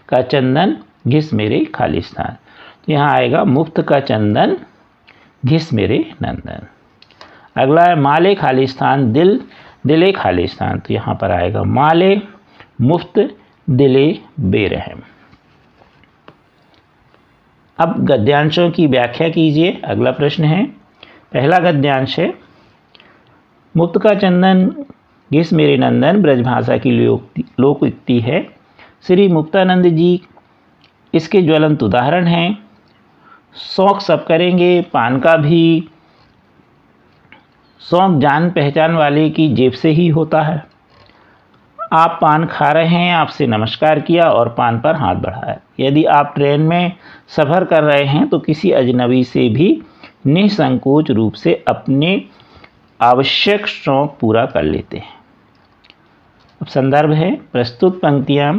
का चंदन घिस मेरे खाली स्थान। तो यहाँ आएगा मुफ्त का चंदन घिस मेरे नंदन। अगला है माले खाली स्थान दिल दिले खाली स्थान। तो यहाँ पर आएगा माले मुफ्त दिले बेरहम। अब गद्यांशों की व्याख्या कीजिए। अगला प्रश्न है, पहला गद्यांश है, मुफ्त का चंदन घिस मेरे नंदन ब्रजभाषा की लोकोक्ति है। श्री मुक्तानंद जी इसके ज्वलंत उदाहरण हैं। शौक सब करेंगे, पान का भी शौक जान पहचान वाले की जेब से ही होता है। आप पान खा रहे हैं, आपसे नमस्कार किया और पान पर हाथ बढ़ाया। यदि आप ट्रेन में सफ़र कर रहे हैं तो किसी अजनबी से भी निसंकोच रूप से अपने आवश्यक शौक पूरा कर लेते हैं। अब संदर्भ है, प्रस्तुत पंक्तियाँ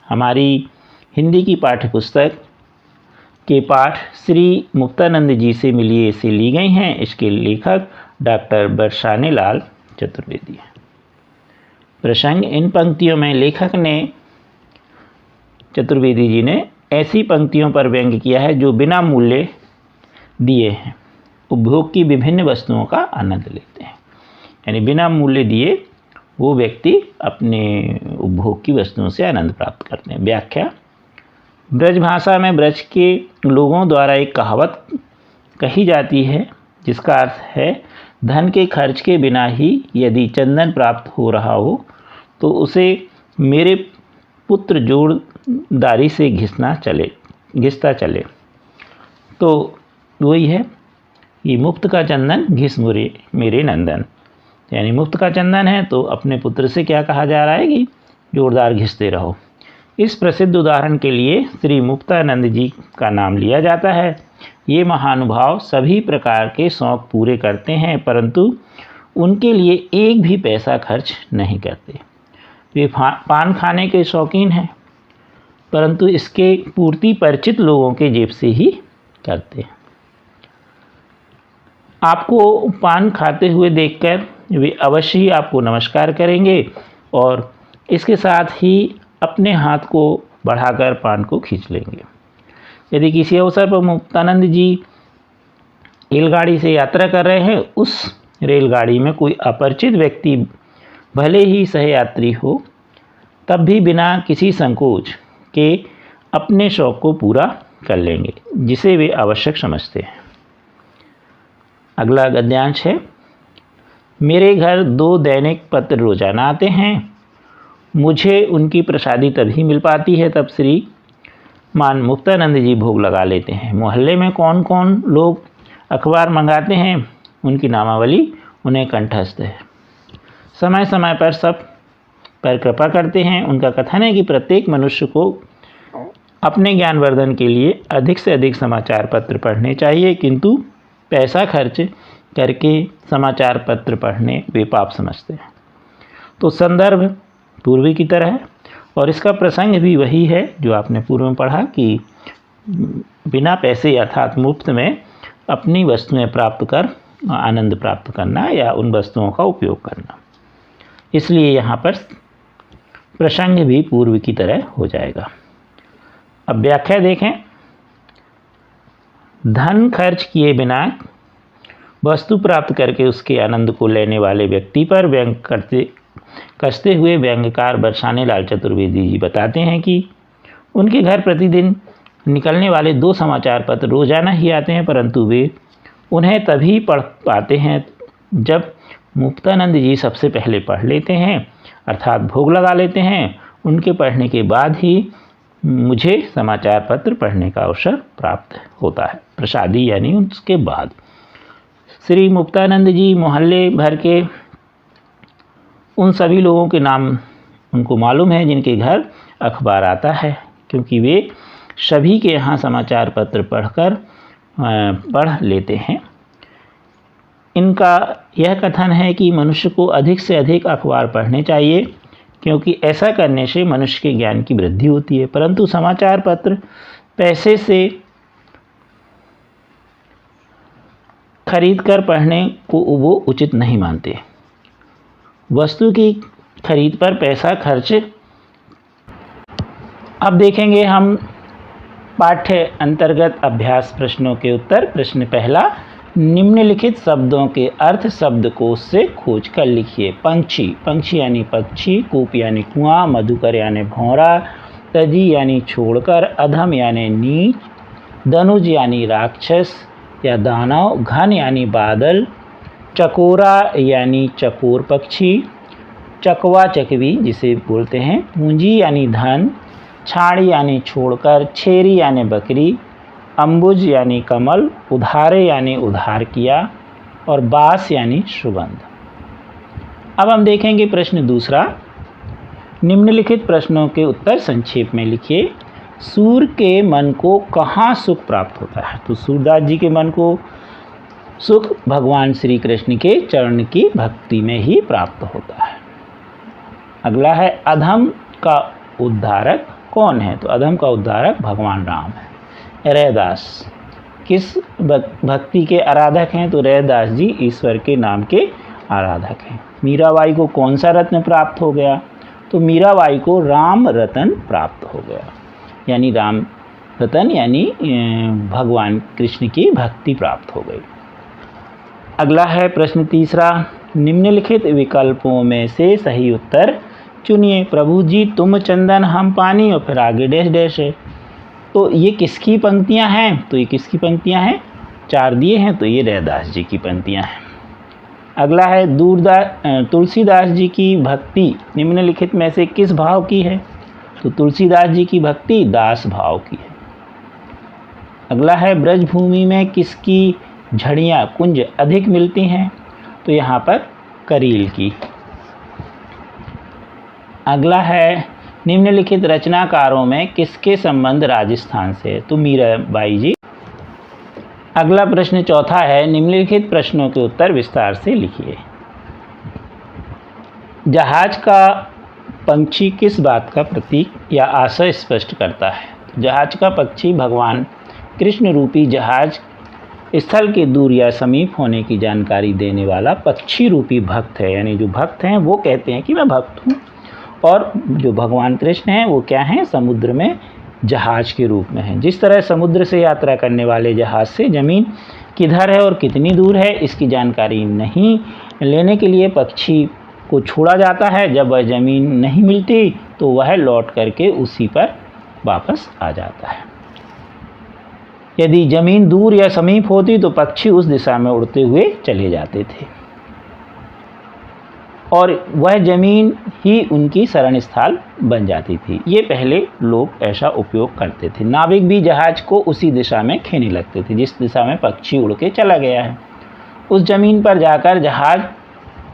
हमारी हिंदी की पाठ्यपुस्तक के पाठ श्री मुक्तानंद जी से मिलिए से ली गई हैं। इसके लेखक डॉक्टर बरसाने लाल चतुर्वेदी हैं। प्रसंग, इन पंक्तियों में लेखक ने चतुर्वेदी जी ने ऐसी पंक्तियों पर व्यंग किया है जो बिना मूल्य दिए हैं उपभोग की विभिन्न वस्तुओं का आनंद लेते हैं। यानी बिना मूल्य दिए वो व्यक्ति अपने उपभोग की वस्तुओं से आनंद प्राप्त करते हैं। व्याख्या, ब्रज भाषा में ब्रज के लोगों द्वारा एक कहावत कही जाती है जिसका अर्थ है धन के खर्च के बिना ही यदि चंदन प्राप्त हो रहा हो तो उसे मेरे पुत्र जोरदारी से घिसता चले। तो वही है कि मुफ्त का चंदन घिस मेरे नंदन, यानी मुफ्त का चंदन है तो अपने पुत्र से क्या कहा जा रहा है कि जोरदार घिसते रहो। इस प्रसिद्ध उदाहरण के लिए श्री मुक्तानंद जी का नाम लिया जाता है। ये महानुभाव सभी प्रकार के शौक पूरे करते हैं परंतु उनके लिए एक भी पैसा खर्च नहीं करते। वे पान खाने के शौकीन हैं परंतु इसके पूर्ति परिचित लोगों के जेब से ही करते हैं। आपको पान खाते हुए देखकर वे अवश्य ही आपको नमस्कार करेंगे और इसके साथ ही अपने हाथ को बढ़ाकर पान को खींच लेंगे। यदि किसी अवसर पर मुक्तानंद जी रेलगाड़ी से यात्रा कर रहे हैं, उस रेलगाड़ी में कोई अपरिचित व्यक्ति भले ही सहयात्री हो तब भी बिना किसी संकोच के अपने शौक को पूरा कर लेंगे जिसे वे आवश्यक समझते हैं। अगला गद्यांश है, मेरे घर 2 दैनिक पत्र रोजाना आते हैं। मुझे उनकी प्रसादी तभी मिल पाती है तब श्री मान मुक्तानंद जी भोग लगा लेते हैं। मोहल्ले में कौन कौन लोग अखबार मंगाते हैं उनकी नामावली उन्हें कंठस्थ है। समय समय पर सब पर कृपा करते हैं। उनका कथन है कि प्रत्येक मनुष्य को अपने ज्ञानवर्धन के लिए अधिक से अधिक समाचार पत्र पढ़ने चाहिए किंतु पैसा खर्च करके समाचार पत्र पढ़ने वे पाप समझते हैं। तो संदर्भ पूर्वी की तरह है और इसका प्रसंग भी वही है जो आपने पूर्व में पढ़ा कि बिना पैसे अर्थात मुफ्त में अपनी वस्तुएं प्राप्त कर आनंद प्राप्त करना या उन वस्तुओं का उपयोग करना। इसलिए यहाँ पर प्रसंग भी पूर्व की तरह हो जाएगा। अब व्याख्या देखें, धन खर्च किए बिना वस्तु प्राप्त करके उसके आनंद को लेने वाले व्यक्ति पर व्यंग कसते हुए व्यंग्यकार बरसाने लाल चतुर्वेदी जी बताते हैं कि उनके घर प्रतिदिन निकलने वाले 2 समाचार पत्र रोजाना ही आते हैं परंतु वे उन्हें तभी पढ़ पाते हैं जब मुक्तानंद जी सबसे पहले पढ़ लेते हैं अर्थात भोग लगा लेते हैं। उनके पढ़ने के बाद ही मुझे समाचार पत्र पढ़ने का अवसर प्राप्त होता है, प्रसादी यानी उसके बाद। श्री मुक्तानंद जी मोहल्ले भर के उन सभी लोगों के नाम उनको मालूम है जिनके घर अखबार आता है क्योंकि वे सभी के यहाँ समाचार पत्र पढ़ लेते हैं। इनका यह कथन है कि मनुष्य को अधिक से अधिक अखबार पढ़ने चाहिए क्योंकि ऐसा करने से मनुष्य के ज्ञान की वृद्धि होती है परंतु समाचार पत्र पैसे से खरीद कर पढ़ने को वो उचित नहीं मानते। वस्तु की खरीद पर पैसा खर्च। अब देखेंगे हम पाठ्य अंतर्गत अभ्यास प्रश्नों के उत्तर। प्रश्न पहला, निम्नलिखित शब्दों के अर्थ शब्दकोश से खोज कर लिखिए। पंक्षी, पंक्षी यानी पक्षी, कूप यानी कुआं, मधुकर यानी भौरा, तजी यानी छोड़कर, अधम यानी नीच, धनुज यानी राक्षस या दानव, घन यानी बादल, चकोरा यानी चकोर पक्षी, चकवा चकवी जिसे बोलते हैं, पूंजी यानी धन, छाड़ी यानी छोड़कर, छेरी यानी बकरी, अम्बुज यानी कमल, उधारे यानी उधार किया और बास यानी सुगंध। अब हम देखेंगे प्रश्न दूसरा, निम्नलिखित प्रश्नों के उत्तर संक्षेप में लिखिए। सूर्य के मन को कहाँ सुख प्राप्त होता है? तो सूरदास जी के मन को सुख भगवान श्री कृष्ण के चरण की भक्ति में ही प्राप्त होता है। अगला है, अधम का उद्धारक कौन है? तो अधम का उद्धारक भगवान राम है। रैदास किस भक्ति के आराधक हैं? तो रैदास जी ईश्वर के नाम के आराधक हैं। मीराबाई को कौन सा रत्न प्राप्त हो गया? तो मीराबाई को राम रतन प्राप्त हो गया, यानी राम रतन यानी भगवान कृष्ण की भक्ति प्राप्त हो गई। अगला है प्रश्न तीसरा, निम्नलिखित विकल्पों में से सही उत्तर चुनिए। प्रभु जी तुम चंदन हम पानी, और फिर आगे डैश डैश है। तो ये किसकी पंक्तियां हैं? तो ये किसकी पंक्तियां हैं? 4 दिए हैं, तो ये रैदास जी की पंक्तियां हैं। अगला है, तुलसीदास जी की भक्ति निम्नलिखित में से किस भाव की है? तो तुलसीदास जी की भक्ति दास भाव की है। अगला है, ब्रजभूमि में किसकी झड़ियाँ कुंज अधिक मिलती हैं? तो यहाँ पर करील की। अगला है, निम्नलिखित रचनाकारों में किसके संबंध राजस्थान से है? तो मीराबाई जी। अगला प्रश्न चौथा है, निम्नलिखित प्रश्नों के उत्तर विस्तार से लिखिए। जहाज का पंक्षी किस बात का प्रतीक या आशय स्पष्ट करता है? तो जहाज का पक्षी भगवान कृष्ण रूपी जहाज स्थल के दूर या समीप होने की जानकारी देने वाला पक्षी रूपी भक्त है। यानी जो भक्त हैं वो कहते हैं कि मैं भक्त हूँ, और जो भगवान कृष्ण हैं वो क्या हैं? समुद्र में जहाज के रूप में हैं। जिस तरह समुद्र से यात्रा करने वाले जहाज से ज़मीन किधर है और कितनी दूर है इसकी जानकारी नहीं लेने के लिए पक्षी को छोड़ा जाता है, जब वह ज़मीन नहीं मिलती तो वह लौट करके उसी पर वापस आ जाता है। यदि ज़मीन दूर या समीप होती तो पक्षी उस दिशा में उड़ते हुए चले जाते थे और वह ज़मीन ही उनकी शरण स्थल बन जाती थी। ये पहले लोग ऐसा उपयोग करते थे। नाविक भी जहाज को उसी दिशा में खेने लगते थे जिस दिशा में पक्षी उड़ के चला गया है। उस ज़मीन पर जाकर जहाज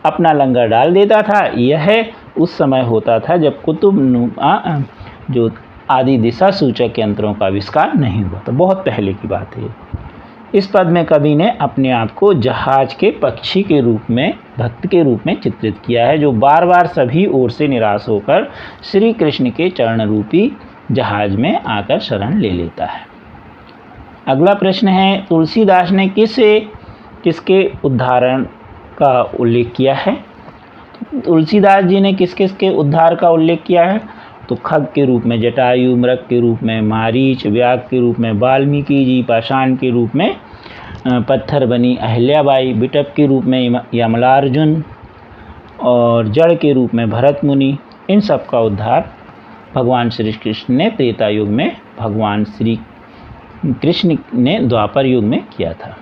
अपना लंगर डाल देता था। यह उस समय होता था जब कुतुबनुमा जो आदि दिशा सूचक यंत्रों का आविष्कार नहीं हुआ था। बहुत पहले की बात है। इस पद में कवि ने अपने आप को जहाज के पक्षी के रूप में, भक्त के रूप में चित्रित किया है, जो बार बार सभी ओर से निराश होकर श्री कृष्ण के चरण रूपी जहाज में आकर शरण ले लेता है। अगला प्रश्न है, तुलसीदास ने किसके उद्धारण का उल्लेख किया है? तुलसीदास जी ने किस किस के उद्धार का उल्लेख किया है? तो खग के रूप में जटायु, मृग के रूप में मारीच, व्याघ के रूप में वाल्मीकि जी, पाषाण के रूप में पत्थर बनी अहिल्याबाई, बिटप के रूप में यमलार्जुन और जड़ के रूप में भरत मुनि। इन सब का उद्धार भगवान श्री कृष्ण ने त्रेता युग में, भगवान श्री कृष्ण ने द्वापर युग में किया था।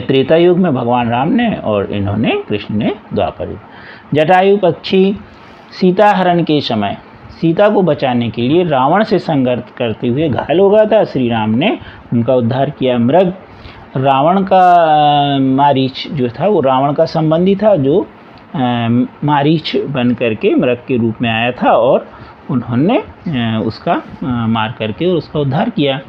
त्रेता युग में भगवान राम ने और इन्होंने कृष्ण ने द्वापर युग। जटायु पक्षी सीता हरण के समय सीता को बचाने के लिए रावण से संघर्ष करते हुए घायल हो गया था। श्री राम ने उनका उद्धार किया। मृग रावण का, मारीच जो था वो रावण का संबंधी था, जो मारीच बन करके मृग के रूप में आया था और उन्होंने उसका मार करके और उसका उद्धार किया।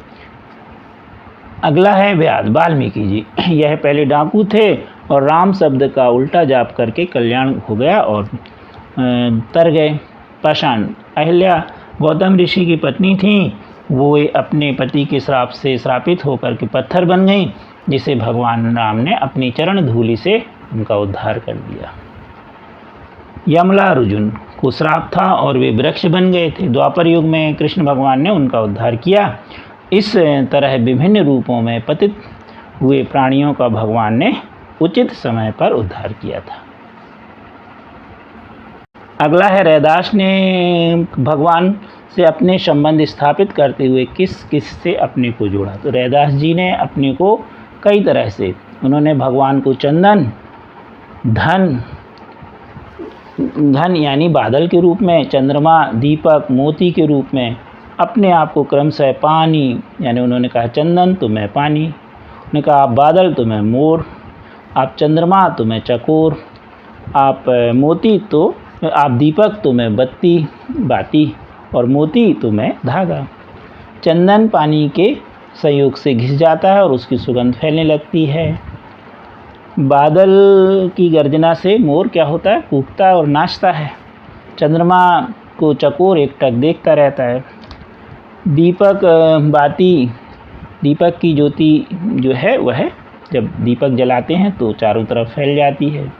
अगला है व्याध, वाल्मीकि जी। यह पहले डाकू थे और राम शब्द का उल्टा जाप करके कल्याण हो गया और तर गए। पाषाण, अहिल्या गौतम ऋषि की पत्नी थी, वो अपने पति के श्राप से श्रापित होकर के पत्थर बन गई जिसे भगवान राम ने अपनी चरण धूलि से उनका उद्धार कर दिया। यमला अर्जुन को श्राप था और वे वृक्ष बन गए थे। द्वापर युग में कृष्ण भगवान ने उनका उद्धार किया। इस तरह विभिन्न रूपों में पतित हुए प्राणियों का भगवान ने उचित समय पर उद्धार किया था। अगला है रैदास ने भगवान से अपने संबंध स्थापित करते हुए किस किस से अपने को जोड़ा। तो रैदास जी ने अपने को कई तरह से, उन्होंने भगवान को चंदन, धन यानी बादल के रूप में, चंद्रमा, दीपक, मोती के रूप में, अपने आप को क्रमशः पानी, यानी उन्होंने कहा चंदन तो मैं पानी, उन्होंने कहा आप बादल तो मैं मोर, आप चंद्रमा तो मैं चकोर, आप मोती तो आप दीपक तो मैं बाती और मोती तो मैं धागा। चंदन पानी के संयोग से घिस जाता है और उसकी सुगंध फैलने लगती है। बादल की गर्जना से मोर क्या होता है, कूकता और नाचता है। चंद्रमा को चकोर एकटक देखता रहता है। दीपक की ज्योति जो है वह जब दीपक जलाते हैं तो चारों तरफ फैल जाती है।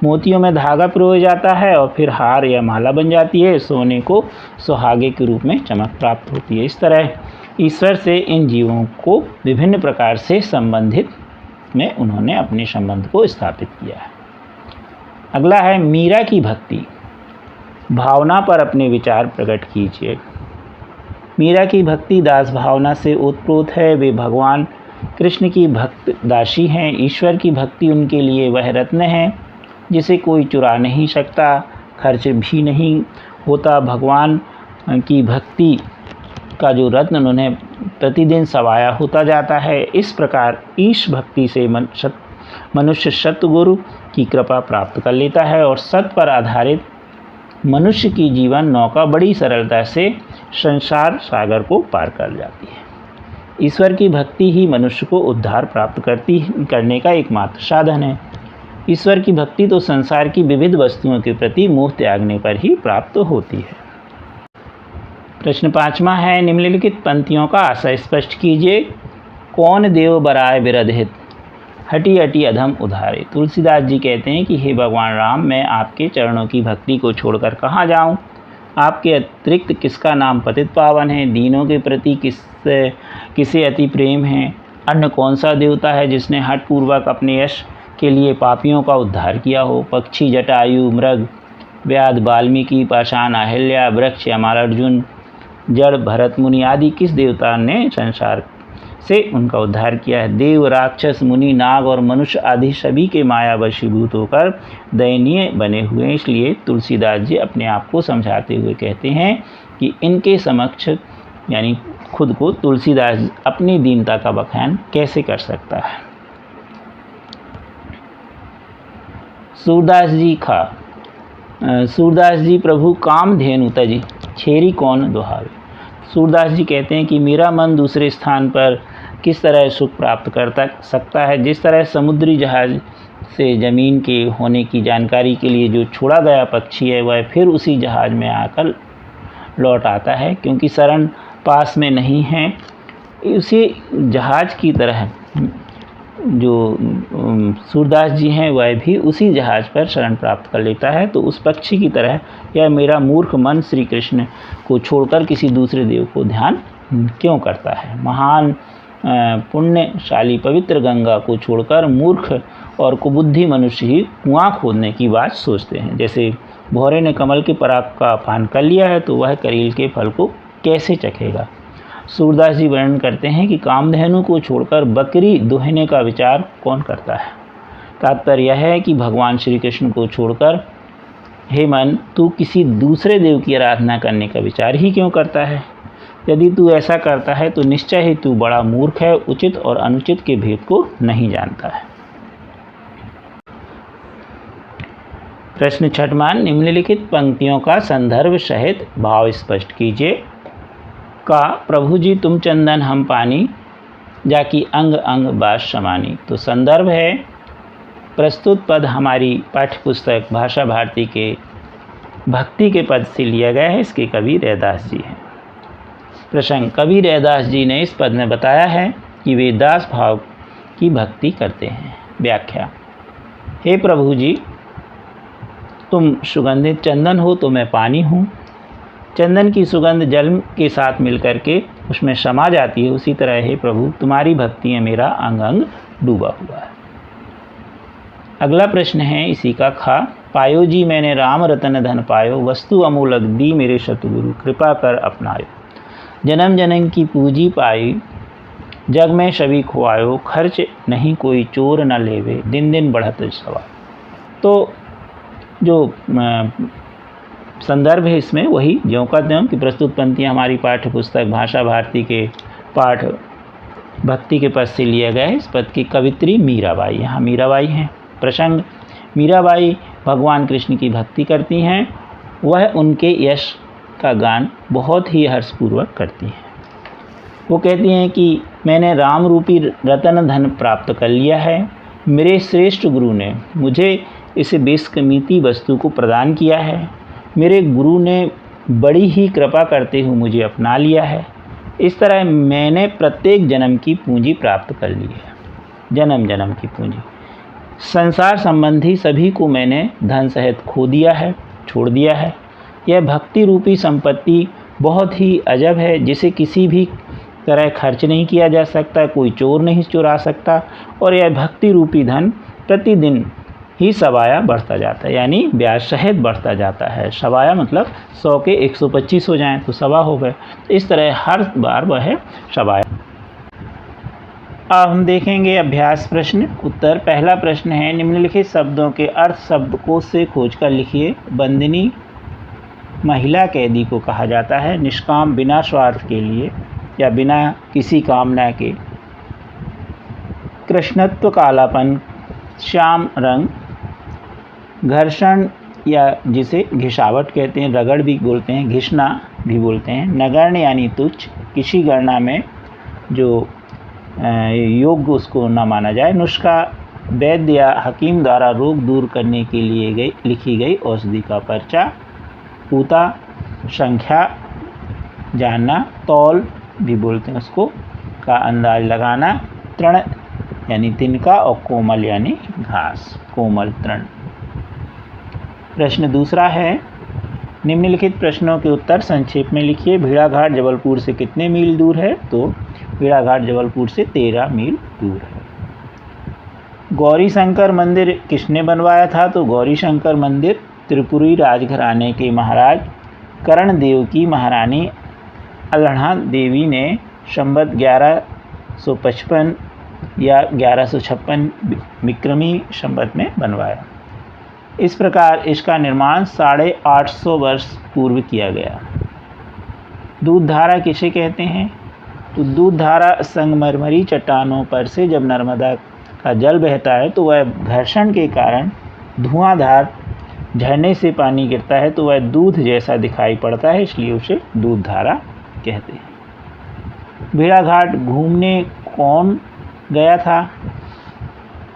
मोतियों में धागा पिरोया जाता है और फिर हार या माला बन जाती है। सोने को सुहागे के रूप में चमक प्राप्त होती है। इस तरह ईश्वर से इन जीवों को विभिन्न प्रकार से संबंधित में उन्होंने अपने संबंध को स्थापित किया है। अगला है मीरा की भक्ति। भावना पर अपने विचार प्रकट कीजिए। मीरा की भक्ति दास भावना से ओतप्रोत है। वे भगवान कृष्ण की भक्त दासी हैं। ईश्वर की भक्ति उनके लिए वह रत्न है जिसे कोई चुरा नहीं सकता, खर्च भी नहीं होता। भगवान की भक्ति का जो रत्न उन्होंने प्रतिदिन सवाया होता जाता है। इस प्रकार ईश भक्ति से मनुष्य सतगुरु की कृपा प्राप्त कर लेता है और सत पर आधारित मनुष्य की जीवन नौका बड़ी सरलता से संसार सागर को पार कर जाती है। ईश्वर की भक्ति ही मनुष्य को उद्धार प्राप्त करने का एकमात्र साधन है। ईश्वर की भक्ति तो संसार की विविध वस्तुओं के प्रति मोह त्यागने पर ही प्राप्त होती है। प्रश्न 5वां है, निम्नलिखित पंक्तियों का आशय स्पष्ट कीजिए। कौन देव बराय विरधित, हटी हटी अधम उधारे। तुलसीदास जी कहते हैं कि हे भगवान राम, मैं आपके चरणों की भक्ति को छोड़कर कहाँ जाऊँ। आपके अतिरिक्त किसका नाम पतित पावन है। दीनों के प्रति किसे अति प्रेम है। अन्य कौन सा देवता है जिसने हठपूर्वक अपने यश के लिए पापियों का उद्धार किया हो। पक्षी, जटायु, मृग, व्याध, वाल्मीकि, पाषाण, अहिल्या, वृक्ष, यमाल, अर्जुन, जड़, भरत मुनि आदि किस देवता ने संसार से उनका उद्धार किया है। देव, राक्षस, मुनि, नाग और मनुष्य आदि सभी के माया वशीभूत होकर दयनीय बने हुए हैं। इसलिए तुलसीदास जी अपने आप को समझाते हुए कहते हैं कि इनके समक्ष यानी खुद को तुलसीदास अपनी दीनता का बखान कैसे कर सकता है। सूरदास जी प्रभु कामधेनु तजी छेरी कौन दुहावे। सूरदास जी कहते हैं कि मेरा मन दूसरे स्थान पर किस तरह सुख प्राप्त कर सकता है। जिस तरह समुद्री जहाज से ज़मीन के होने की जानकारी के लिए जो छोड़ा गया पक्षी है वह फिर उसी जहाज में आकर लौट आता है क्योंकि शरण पास में नहीं है। उसी जहाज की तरह जो सूरदास जी हैं वह भी उसी जहाज पर शरण प्राप्त कर लेता है। तो उस पक्षी की तरह यह मेरा मूर्ख मन श्री कृष्ण को छोड़कर किसी दूसरे देव को ध्यान क्यों करता है। महान पुण्यशाली पवित्र गंगा को छोड़कर मूर्ख और कुबुद्धि मनुष्य ही कुआं खोदने की बात सोचते हैं। जैसे भौरे ने कमल के पराग का पान कर लिया है तो वह करील के फल को कैसे चखेगा। सूरदास जी वर्णन करते हैं कि कामधेनु को छोड़कर बकरी दुहने का विचार कौन करता है। तात्पर्य यह है कि भगवान श्री कृष्ण को छोड़कर हे मन, तू किसी दूसरे देव की आराधना करने का विचार ही क्यों करता है। यदि तू ऐसा करता है तो निश्चय ही तू बड़ा मूर्ख है, उचित और अनुचित के भेद को नहीं जानता है। प्रश्न 6वां, निम्नलिखित पंक्तियों का संदर्भ सहित भाव स्पष्ट कीजिए। का प्रभु जी तुम चंदन हम पानी, जाकी अंग अंग बास समानी। तो संदर्भ है प्रस्तुत पद हमारी पाठ्य पुस्तक भाषा भारती के भक्ति के पद से लिया गया है। इसके कवि रैदास जी हैं। प्रसंग, कवि रैदास जी ने इस पद में बताया है कि वे दास भाव की भक्ति करते हैं। व्याख्या। हे प्रभु जी, तुम सुगंधित चंदन हो तो मैं पानी हूँ। चंदन की सुगंध जल के साथ मिलकर के उसमें समा जाती है, उसी तरह हे प्रभु तुम्हारी भक्ति में मेरा अंग अंग डूबा हुआ है। अगला प्रश्न है इसी का खा। पायो जी मैंने राम रतन धन पायो, वस्तु अमूलक दी मेरे सतगुरु, कृपा कर अपनायो। जन्म जन्म की पूंजी पाई, जग में सभी खुआयो, खर्च नहीं कोई चोर न लेवे, दिन दिन बढ़त सवार। तो जो संदर्भ है इसमें वही ज्यों का त्यों कि प्रस्तुत पंक्तियाँ हमारी पाठ्य पुस्तक भाषा भारती के पाठ भक्ति के पद से लिया गया है। इस पद की कवित्री मीराबाई, यहाँ मीराबाई हैं। प्रसंग, मीराबाई भगवान कृष्ण की भक्ति करती हैं, वह उनके यश का गान बहुत ही हर्षपूर्वक करती हैं। वो कहती हैं कि मैंने राम रूपी रतन धन प्राप्त कर लिया है, मेरे श्रेष्ठ गुरु ने मुझे इस बेशकीमती वस्तु को प्रदान किया है, मेरे गुरु ने बड़ी ही कृपा करते हुए मुझे अपना लिया है। इस तरह मैंने प्रत्येक जन्म की पूंजी प्राप्त कर ली है, जन्म जन्म की पूंजी। संसार संबंधी सभी को मैंने धन सहित खो दिया है, छोड़ दिया है। यह भक्ति रूपी संपत्ति बहुत ही अजब है, जिसे किसी भी तरह खर्च नहीं किया जा सकता, कोई चोर नहीं चुरा सकता, और यह भक्ति रूपी धन प्रतिदिन ही सवाया बढ़ता जाता है, यानी ब्याज सहित बढ़ता जाता है। सवाया मतलब 100 के 125 हो जाएं तो सवा हो गए, इस तरह हर बार वह सवाया। अब हम देखेंगे अभ्यास प्रश्न उत्तर। पहला प्रश्न है निम्नलिखित शब्दों के अर्थ शब्दकोश से खोजकर लिखिए। बंदिनी महिला कैदी को कहा जाता है, निष्काम बिना स्वार्थ के लिए या बिना किसी कामना के। कृष्णत्व कालापन, श्याम रंग, घर्षण या जिसे घिसावट कहते हैं, रगड़ भी बोलते हैं, घिसना भी बोलते हैं। नगण्य यानी तुच्छ, किसी गणना में जो योग्य उसको न माना जाए। नुस्खा, वैद्य या हकीम द्वारा रोग दूर करने के लिए लिखी गई औषधि का पर्चा। पूता, संख्या जानना, तौल भी बोलते हैं उसको, का अंदाज लगाना। तृण यानी तिनका, और कोमल यानी घास, कोमल तृण। प्रश्न दूसरा है निम्नलिखित प्रश्नों के उत्तर संक्षेप में लिखिए। भेड़ाघाट जबलपुर से कितने मील दूर है? तो भेड़ाघाट जबलपुर से 13 मील दूर है। गौरी शंकर मंदिर किसने बनवाया था? तो गौरी शंकर मंदिर त्रिपुरी राजघराने के महाराज करणदेव की महारानी अल्हणा देवी ने संवत 1155 या 1156 विक्रमी संवत में बनवाया। इस प्रकार इसका निर्माण 850 वर्ष पूर्व किया गया। दूध धारा किसे कहते हैं? तो दूध धारा संगमरमरी चट्टानों पर से जब नर्मदा का जल बहता है तो वह घर्षण के कारण धुआंधार झरने से पानी गिरता है तो वह दूध जैसा दिखाई पड़ता है, इसलिए उसे दूध धारा कहते हैं। भेड़ाघाट घूमने कौन गया था?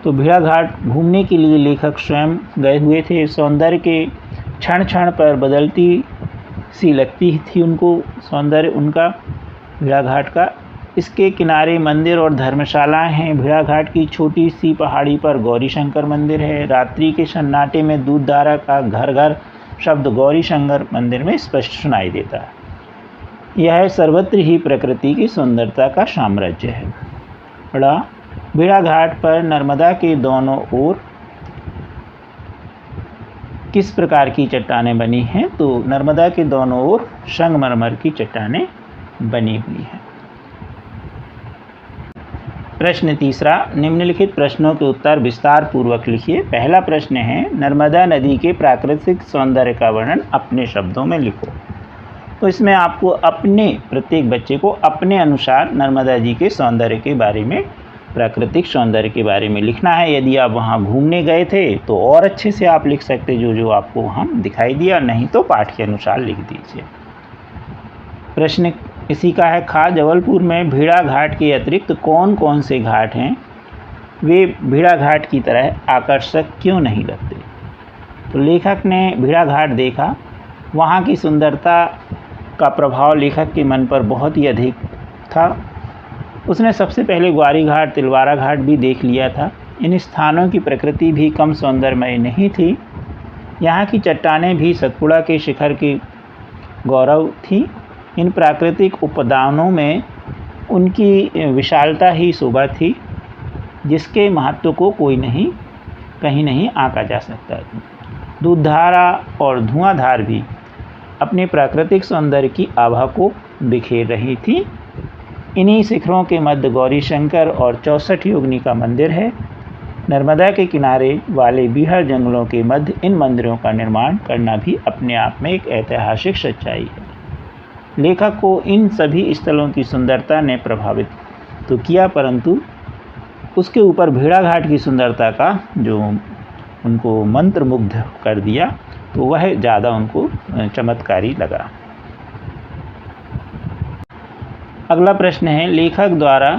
तो भेड़ाघाट घूमने के लिए लेखक स्वयं गए हुए थे। सौंदर्य के क्षण क्षण पर बदलती सी लगती थी उनको सौंदर्य उनका भेड़ाघाट का। इसके किनारे मंदिर और धर्मशालाएं हैं। भेड़ाघाट की छोटी सी पहाड़ी पर गौरी शंकर मंदिर है। रात्रि के सन्नाटे में दूध धारा का घर घर शब्द गौरी शंकर मंदिर में स्पष्ट सुनाई देता है। यह सर्वत्र ही प्रकृति की सुंदरता का साम्राज्य है। भेड़ाघाट पर नर्मदा के दोनों ओर किस प्रकार की चट्टानें बनी हैं? तो नर्मदा के दोनों ओर संगमरमर की चट्टानें बनी हुई हैं। प्रश्न तीसरा निम्नलिखित प्रश्नों के उत्तर विस्तार पूर्वक लिखिए। पहला प्रश्न है नर्मदा नदी के प्राकृतिक सौंदर्य का वर्णन अपने शब्दों में लिखो। तो इसमें आपको अपने प्रत्येक बच्चे को अपने अनुसार नर्मदा जी के सौंदर्य के बारे में, प्राकृतिक सौंदर्य के बारे में लिखना है। यदि आप वहाँ घूमने गए थे तो और अच्छे से आप लिख सकते जो जो आपको वहाँ दिखाई दिया, नहीं तो पाठ के अनुसार लिख दीजिए। प्रश्न इसी का है खा। जबलपुर में भेड़ाघाट के अतिरिक्त कौन कौन से घाट हैं? वे भेड़ाघाट की तरह आकर्षक क्यों नहीं लगते? तो लेखक ने भेड़ाघाट देखा, वहाँ की सुंदरता का प्रभाव लेखक के मन पर बहुत ही अधिक था। उसने सबसे पहले ग्वारी घाट, तिलवारा घाट भी देख लिया था। इन स्थानों की प्रकृति भी कम सौंदर्यमय नहीं थी। यहाँ की चट्टानें भी सतपुड़ा के शिखर की गौरव थी। इन प्राकृतिक उपदानों में उनकी विशालता ही शोभा थी, जिसके महत्व को कहीं नहीं आंका जा सकता। दूधधारा और धुआंधार भी अपने प्राकृतिक सौंदर्य की आभा को बिखेर रही थी। इन्हीं शिखरों के मध्य गौरी शंकर और 64 योगिनी का मंदिर है। नर्मदा के किनारे वाले बीहड़ जंगलों के मध्य इन मंदिरों का निर्माण करना भी अपने आप में एक ऐतिहासिक सच्चाई है। लेखक को इन सभी स्थलों की सुंदरता ने प्रभावित तो किया, परंतु उसके ऊपर भेड़ाघाट की सुंदरता का जो उनको मंत्रमुग्ध कर दिया, तो वह ज़्यादा उनको चमत्कारी लगा। अगला प्रश्न है, लेखक द्वारा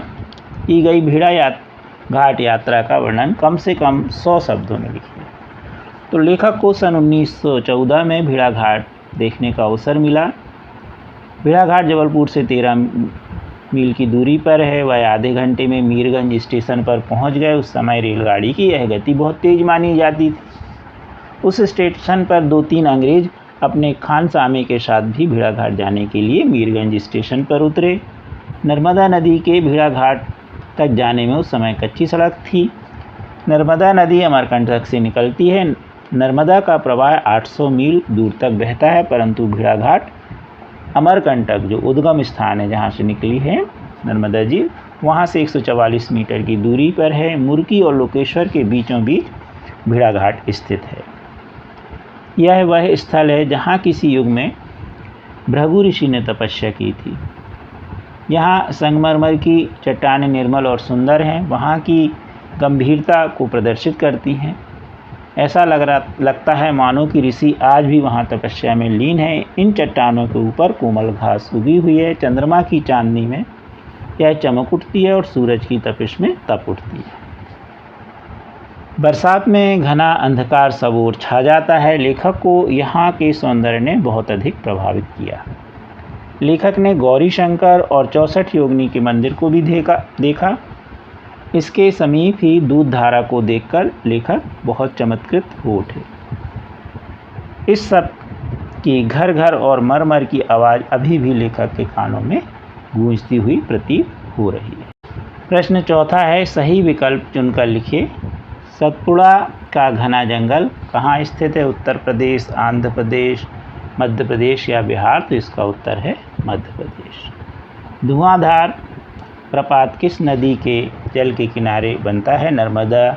की गई भेड़ाघाट यात्रा का वर्णन कम से कम 100 शब्दों में लिखिए। तो लेखक को सन 1914 में भेड़ाघाट देखने का अवसर मिला। भेड़ाघाट जबलपुर से 13 मील की दूरी पर है। वह आधे घंटे में मीरगंज स्टेशन पर पहुंच गए। उस समय रेलगाड़ी की यह गति बहुत तेज मानी जाती थी। उस स्टेशन पर 2-3 अंग्रेज अपने खानसामे के साथ भी भेड़ाघाट जाने के लिए मीरगंज स्टेशन पर उतरे। नर्मदा नदी के भेड़ाघाट तक जाने में उस समय कच्ची सड़क थी। नर्मदा नदी अमरकंटक से निकलती है। नर्मदा का प्रवाह 800 मील दूर तक बहता है, परंतु भेड़ाघाट अमरकंटक जो उद्गम स्थान है जहाँ से निकली है नर्मदा जी, वहाँ से 144 मीटर की दूरी पर है। मुर्की और लोकेश्वर के बीचों बीच भेड़ाघाट स्थित है। यह वह स्थल है जहाँ किसी युग में भृगु ऋषि ने तपस्या की थी। यहाँ संगमरमर की चट्टानें निर्मल और सुंदर हैं। वहाँ की गंभीरता को प्रदर्शित करती हैं। ऐसा लगता है मानो कि ऋषि आज भी वहाँ तपस्या में लीन है। इन चट्टानों के ऊपर कोमल घास उगी हुई है। चंद्रमा की चांदनी में यह चमक उठती है और सूरज की तपिश में तप उठती है। बरसात में घना अंधकार सब ओर छा जाता है। लेखक को यहाँ के सौंदर्य ने बहुत अधिक प्रभावित किया। लेखक ने गौरी शंकर और 64 योगिनी के मंदिर को भी देखा। इसके समीप ही दूधधारा को देखकर लेखक बहुत चमत्कृत हो उठे। इस सब की घर घर और मरमर की आवाज़ अभी भी लेखक के कानों में गूंजती हुई प्रतीत हो रही है। प्रश्न चौथा है, सही विकल्प चुनकर लिखिए। सतपुड़ा का घना जंगल कहाँ स्थित है? उत्तर प्रदेश, आंध्र प्रदेश, मध्य प्रदेश या बिहार? तो इसका उत्तर है मध्य प्रदेश। धुआंधार प्रपात किस नदी के जल के किनारे बनता है? नर्मदा,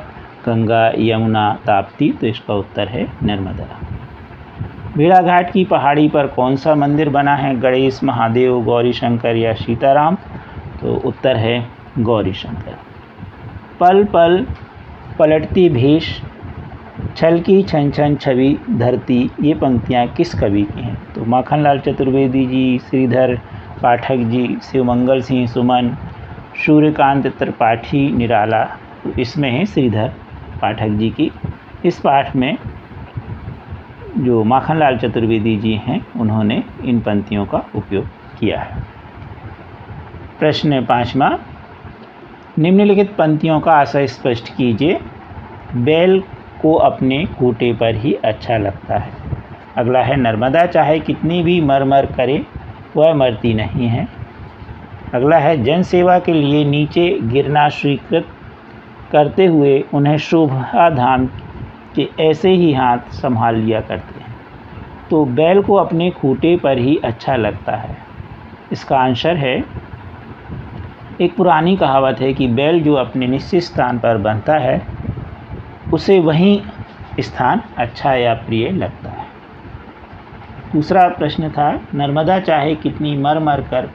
गंगा, यमुना, ताप्ती? तो इसका उत्तर है नर्मदा। भेड़ाघाट की पहाड़ी पर कौन सा मंदिर बना है? गणेश, महादेव, गौरी शंकर या सीताराम? तो उत्तर है गौरी शंकर। पल पल पलटती भेष, छल की छन छन छवि धरती, ये पंक्तियाँ किस कवि की हैं? तो माखनलाल चतुर्वेदी जी, श्रीधर पाठक जी, शिवमंगल सिंह सुमन, सूर्यकांत त्रिपाठी निराला? तो इसमें है श्रीधर पाठक जी की। इस पाठ में जो माखनलाल चतुर्वेदी जी हैं उन्होंने इन पंक्तियों का उपयोग किया है। प्रश्न 5वां, निम्नलिखित पंक्तियों का आशय स्पष्ट कीजिए। बैल को अपने खूंटे पर ही अच्छा लगता है। अगला है, नर्मदा चाहे कितनी भी मर करे वह मरती नहीं है। अगला है, जन सेवा के लिए नीचे गिरना स्वीकृत करते हुए उन्हें शोभा धाम के ऐसे ही हाथ संभाल लिया करते हैं। तो बैल को अपने खूंटे पर ही अच्छा लगता है। इसका आंसर है, एक पुरानी कहावत है कि बैल जो अपने निश्चित स्थान पर बंधता है उसे वही स्थान अच्छा या प्रिय लगता है। दूसरा प्रश्न था, नर्मदा चाहे कितनी मर कर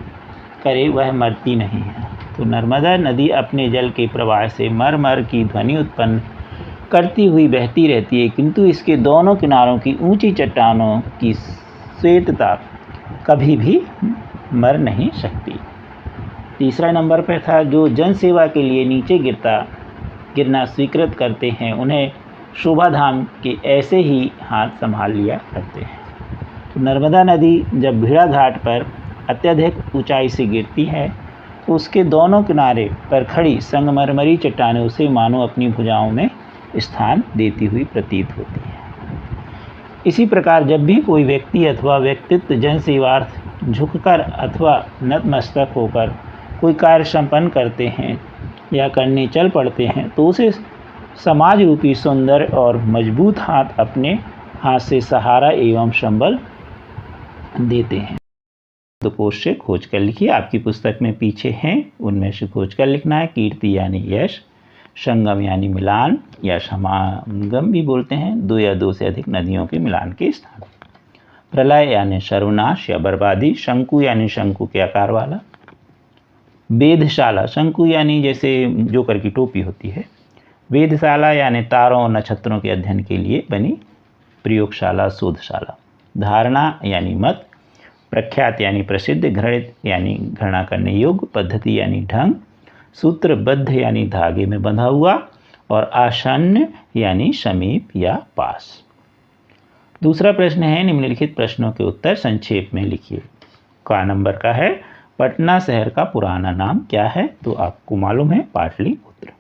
करे वह मरती नहीं है। तो नर्मदा नदी अपने जल के प्रवाह से मर की ध्वनि उत्पन्न करती हुई बहती रहती है, किंतु इसके दोनों किनारों की ऊंची चट्टानों की श्वेतता कभी भी मर नहीं सकती। तीसरा नंबर पर था, जो जन सेवा के लिए नीचे गिरना स्वीकृत करते हैं उन्हें शोभा धाम के ऐसे ही हाथ संभाल लिया करते हैं। तो नर्मदा नदी जब भेड़ाघाट पर अत्यधिक ऊंचाई से गिरती है उसके दोनों किनारे पर खड़ी संगमरमरी चट्टानें उसे मानो अपनी भुजाओं में स्थान देती हुई प्रतीत होती है। इसी प्रकार जब भी कोई व्यक्ति अथवा व्यक्तित्व जनसेवार्थ झुककर अथवा नतमस्तक होकर कोई कार्य संपन्न करते हैं या करने चल पड़ते हैं तो उसे समाज रूपी सुंदर और मजबूत हाथ अपने हाथ से सहारा एवं संबल देते हैं। तो कोश से खोज कर लिखिए। आपकी पुस्तक में पीछे हैं, उनमें से खोज कर लिखना है। कीर्ति यानी यश, संगम यानी मिलान या समागम भी बोलते हैं, दो या दो से अधिक नदियों के मिलान के स्थान। प्रलय यानी सर्वनाश या बर्बादी। शंकु यानी शंकु के आकार वाला। वेधशाला, शंकु यानी जैसे जोकर की टोपी होती है। वेधशाला यानी तारों और नक्षत्रों के अध्ययन के लिए बनी प्रयोगशाला, शोधशाला। धारणा यानी मत। प्रख्यात यानी प्रसिद्ध। घृणित यानी घृणा करने योग्य। पद्धति यानी ढंग। सूत्रबद्ध यानी धागे में बंधा हुआ। और आसन्न यानी समीप या पास। दूसरा प्रश्न है, निम्नलिखित प्रश्नों के उत्तर संक्षेप में लिखिए। क नंबर का है, पटना शहर का पुराना नाम क्या है? तो आपको मालूम है, पाटलिपुत्र।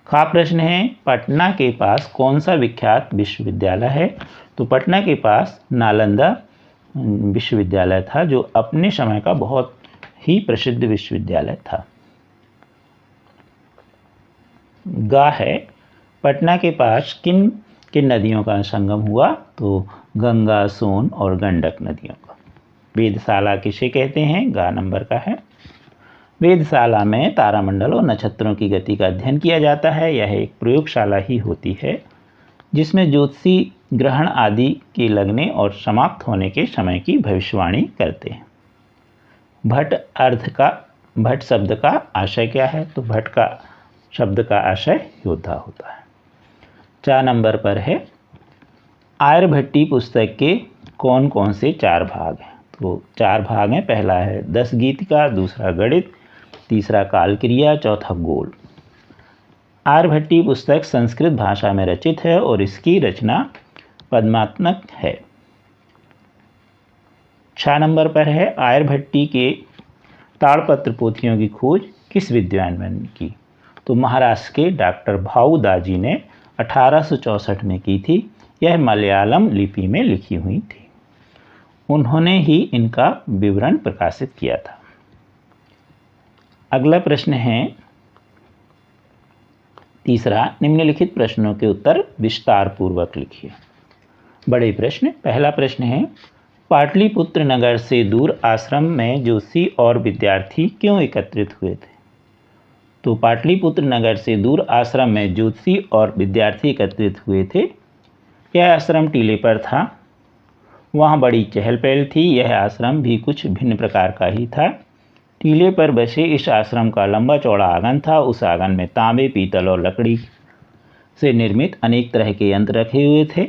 ख प्रश्न है, पटना के पास कौन सा विख्यात विश्वविद्यालय है? तो पटना के पास नालंदा विश्वविद्यालय था, जो अपने समय का बहुत ही प्रसिद्ध विश्वविद्यालय था। गा है, पटना के पास किन किन नदियों का संगम हुआ? तो गंगा, सोन और गंडक नदियों का। वेधशाला किसे कहते हैं? गा नंबर का है। वेधशाला में तारामंडल और नक्षत्रों की गति का अध्ययन किया जाता है। यह एक प्रयोगशाला ही होती है जिसमें ज्योतिषी ग्रहण आदि के लगने और समाप्त होने के समय की भविष्यवाणी करते हैं। भट्ट शब्द का आशय क्या है? तो भट्ट का शब्द का आशय योद्धा होता है। 4 नंबर पर है, आर्यभट्टी पुस्तक के कौन कौन से 4 भाग हैं? तो 4 भाग हैं। पहला है 10 गीतिका, दूसरा गणित, तीसरा काल क्रिया, चौथा गोल। आर्यभट्टी पुस्तक संस्कृत भाषा में रचित है और इसकी रचना पद्मात्मक है। 6 नंबर पर है, आर्यभट्टी के ताड़पत्र पोथियों की खोज किस विद्वान ने की? तो महाराष्ट्र के डॉक्टर भाऊ दाजी ने 1864 में की थी। यह मलयालम लिपि में लिखी हुई थी। उन्होंने ही इनका विवरण प्रकाशित किया था। अगला प्रश्न है तीसरा, निम्नलिखित प्रश्नों के उत्तर विस्तार पूर्वक लिखिए। बड़े प्रश्न। पहला प्रश्न है, पाटलिपुत्र नगर से दूर आश्रम में ज्योतिषी और विद्यार्थी क्यों एकत्रित हुए थे? तो पाटलिपुत्र नगर से दूर आश्रम में ज्योतिषी और विद्यार्थी एकत्रित हुए थे। यह आश्रम टीले पर था। वहाँ बड़ी चहल पहल थी। यह आश्रम भी कुछ भिन्न प्रकार का ही था। टीले पर बसे इस आश्रम का लंबा चौड़ा आंगन था। उस आंगन में तांबे, पीतल और लकड़ी से निर्मित अनेक तरह के यंत्र रखे हुए थे।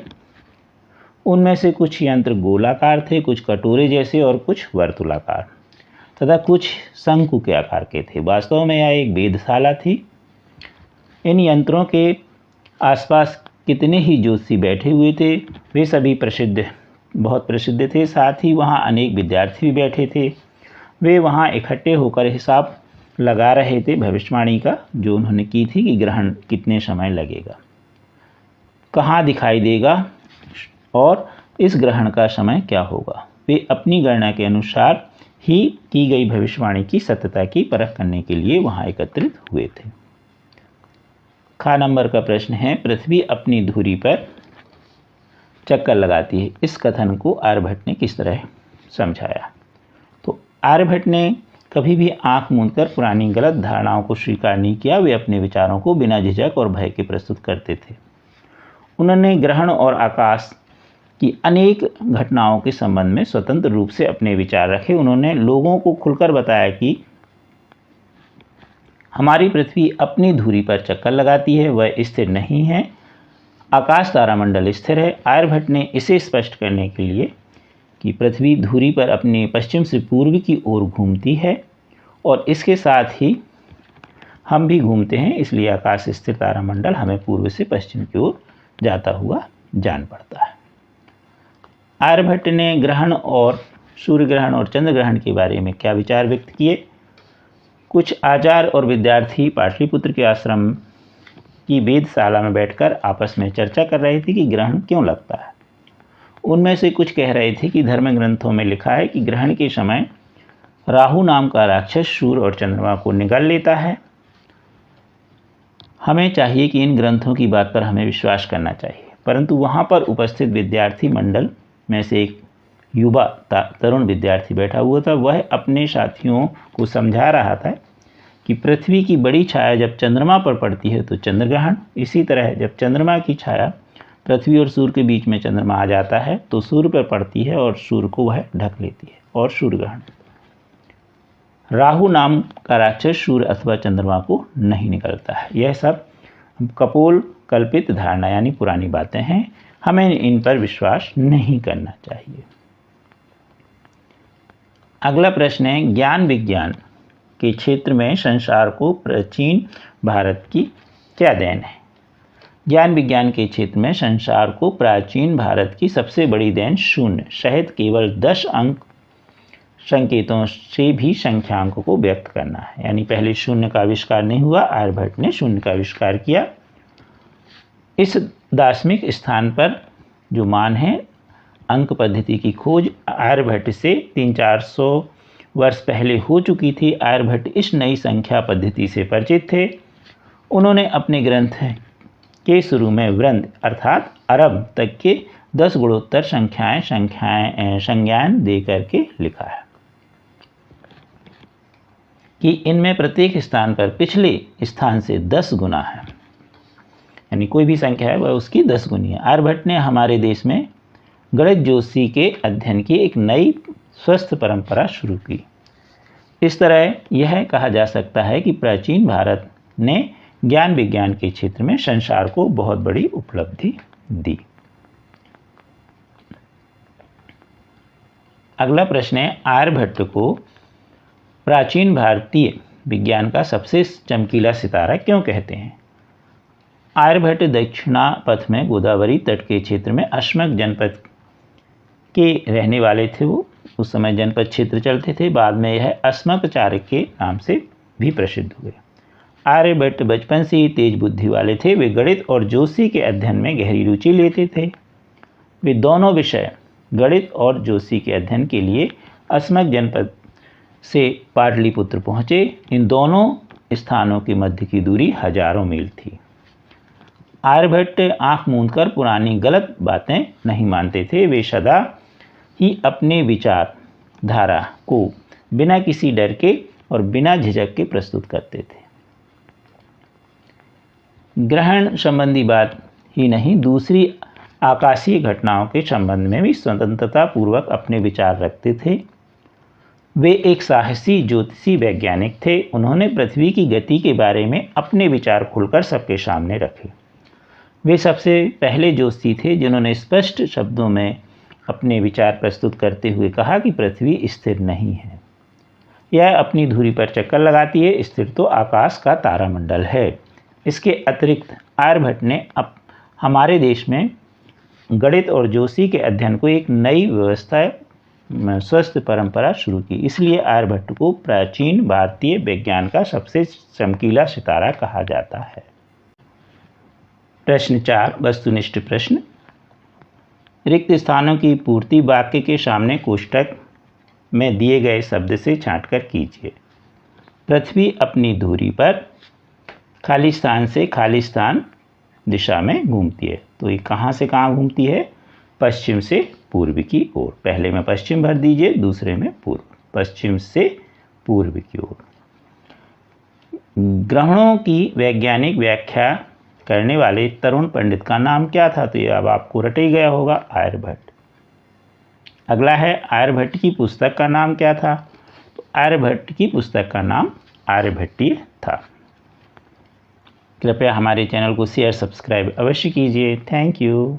उनमें से कुछ यंत्र गोलाकार थे, कुछ कटोरे जैसे और कुछ वर्तुलाकार तथा कुछ शंकु के आकार के थे। वास्तव में यह एक वेधशाला थी। इन यंत्रों के आसपास कितने ही ज्योतिषी बैठे हुए थे। वे सभी बहुत प्रसिद्ध थे। साथ ही वहाँ अनेक विद्यार्थी भी बैठे थे। वे वहाँ इकट्ठे होकर हिसाब लगा रहे थे भविष्यवाणी का, जो उन्होंने की थी कि ग्रहण कितने समय लगेगा, कहाँ दिखाई देगा और इस ग्रहण का समय क्या होगा। वे अपनी गणना के अनुसार ही की गई भविष्यवाणी की सत्यता की परख करने के लिए वहाँ एकत्रित हुए थे। ख नंबर का प्रश्न है, पृथ्वी अपनी धुरी पर चक्कर लगाती है। इस कथन को आर्यभट्ट ने किस तरह समझाया? तो आर्यभट्ट ने कभी भी आंख मूंदकर पुरानी गलत धारणाओं को स्वीकार नहीं किया। वे अपने विचारों को बिना झिझक और भय के प्रस्तुत करते थे। उन्होंने ग्रहण और आकाश की अनेक घटनाओं के संबंध में स्वतंत्र रूप से अपने विचार रखे। उन्होंने लोगों को खुलकर बताया कि हमारी पृथ्वी अपनी धुरी पर चक्कर लगाती है, वह स्थिर नहीं है। आकाश तारामंडल स्थिर है। आर्यभट्ट ने इसे स्पष्ट करने के लिए कि पृथ्वी धुरी पर अपने पश्चिम से पूर्व की ओर घूमती है और इसके साथ ही हम भी घूमते हैं, इसलिए आकाश स्थिर तारामंडल हमें पूर्व से पश्चिम की ओर जाता हुआ जान पड़ता है। आर्यभट्ट ने ग्रहण और सूर्य ग्रहण और चंद्र ग्रहण के बारे में क्या विचार व्यक्त किए? कुछ आचार्य और विद्यार्थी पाटलिपुत्र के आश्रम की वेदशाला में बैठकर आपस में चर्चा कर रहे थे कि ग्रहण क्यों लगता है। उनमें से कुछ कह रहे थे कि धर्म ग्रंथों में लिखा है कि ग्रहण के समय राहु नाम का राक्षस सूर्य और चंद्रमा को निगल लेता है। हमें चाहिए कि इन ग्रंथों की बात पर हमें विश्वास करना चाहिए। परंतु वहाँ पर उपस्थित विद्यार्थी मंडल में से एक युवा तरुण विद्यार्थी बैठा हुआ था। वह अपने साथियों को समझा रहा था कि पृथ्वी की बड़ी छाया जब चंद्रमा पर पड़ती है तो चंद्र ग्रहण, इसी तरह जब चंद्रमा की छाया पृथ्वी और सूर्य के बीच में चंद्रमा आ जाता है तो सूर्य पर पड़ती है और सूर्य को वह ढक लेती है और सूर्य ग्रहण। राहु नाम का राक्षस सूर्य अथवा चंद्रमा को नहीं निकलता है। यह सब कपोल कल्पित धारणा यानी पुरानी बातें हैं, हमें इन पर विश्वास नहीं करना चाहिए। अगला प्रश्न है, ज्ञान विज्ञान के क्षेत्र में संसार को प्राचीन भारत की क्या देन है। ज्ञान विज्ञान के क्षेत्र में संसार को प्राचीन भारत की सबसे बड़ी देन शून्य सहित केवल 10 अंक संकेतों से भी संख्यांक को व्यक्त करना है। यानी पहले शून्य का आविष्कार नहीं हुआ, आर्यभट्ट ने शून्य का आविष्कार किया। इस दार्शनिक स्थान पर जो मान है, अंक पद्धति की खोज आर्यभट्ट से 300-400 वर्ष पहले हो चुकी थी। आर्यभट्ट इस नई संख्या पद्धति से परिचित थे। उन्होंने अपने ग्रंथ के शुरू में वृंद अर्थात अरब तक के 10 गुणोत्तर संज्ञान दे करके लिखा है कि इनमें प्रत्येक स्थान पर पिछले स्थान से 10 गुना है, यानी कोई भी संख्या है वह उसकी 10 गुनी है। आर्यभट्ट ने हमारे देश में गणित ज्योतिषी के अध्ययन की एक नई स्वस्थ परंपरा शुरू की। इस तरह यह कहा जा सकता है कि प्राचीन भारत ने ज्ञान विज्ञान के क्षेत्र में संसार को बहुत बड़ी उपलब्धि दी। अगला प्रश्न है, आर्यभट्ट को प्राचीन भारतीय विज्ञान का सबसे चमकीला सितारा क्यों कहते हैं। आर्यभट्ट दक्षिणा पथ में गोदावरी तट के क्षेत्र में अस्मक जनपद के रहने वाले थे। वो उस समय जनपद क्षेत्र चलते थे, बाद में यह अस्मकाचार्य के नाम से भी प्रसिद्ध हुए। आर्यभट्ट बचपन से ही तेज बुद्धि वाले थे। वे गणित और ज्योतिषी के अध्ययन में गहरी रुचि लेते थे। वे दोनों विषय गणित और ज्योतिषी के अध्ययन के लिए अस्मक जनपद से पाटलिपुत्र पहुँचे। इन दोनों स्थानों के मध्य की दूरी हजारों मील थी। आर्यभट्ट आँख मूंदकर पुरानी गलत बातें नहीं मानते थे। वे सदा ही अपने विचार धारा को बिना किसी डर के और बिना झिझक के प्रस्तुत करते थे। ग्रहण संबंधी बात ही नहीं, दूसरी आकाशीय घटनाओं के संबंध में भी स्वतंत्रता पूर्वक अपने विचार रखते थे। वे एक साहसी ज्योतिषी वैज्ञानिक थे। उन्होंने पृथ्वी की गति के बारे में अपने विचार खुलकर सबके सामने रखे। वे सबसे पहले ज्योतिषी थे जिन्होंने स्पष्ट शब्दों में अपने विचार प्रस्तुत करते हुए कहा कि पृथ्वी स्थिर नहीं है, यह अपनी धुरी पर चक्कर लगाती है। स्थिर तो आकाश का तारामंडल है। इसके अतिरिक्त आर्यभट्ट ने अब हमारे देश में गणित और ज्योतिषी के अध्ययन को एक नई व्यवस्था स्वस्थ परंपरा शुरू की। इसलिए आर्यभट्ट को प्राचीन भारतीय विज्ञान का सबसे चमकीला सितारा कहा जाता है। प्रश्न 4, वस्तुनिष्ठ प्रश्न। रिक्त स्थानों की पूर्ति वाक्य के सामने कोष्ठक में दिए गए शब्द से छांटकर कीजिए। पृथ्वी अपनी धुरी पर खाली स्थान से खाली स्थान दिशा में घूमती है। तो ये कहाँ से कहाँ घूमती है? पश्चिम से पूर्व की ओर। पहले में पश्चिम भर दीजिए, दूसरे में पूर्व। पश्चिम से पूर्व की ओर। ग्रहणों की वैज्ञानिक व्याख्या करने वाले तरुण पंडित का नाम क्या था? तो ये अब आपको रट ही गया होगा, आर्यभट्ट। अगला है, आर्यभट्ट की पुस्तक का नाम क्या था? तो आर्यभट्ट की पुस्तक का नाम आर्यभट्टीय था। कृपया हमारे चैनल को शेयर सब्सक्राइब अवश्य कीजिए। Thank you.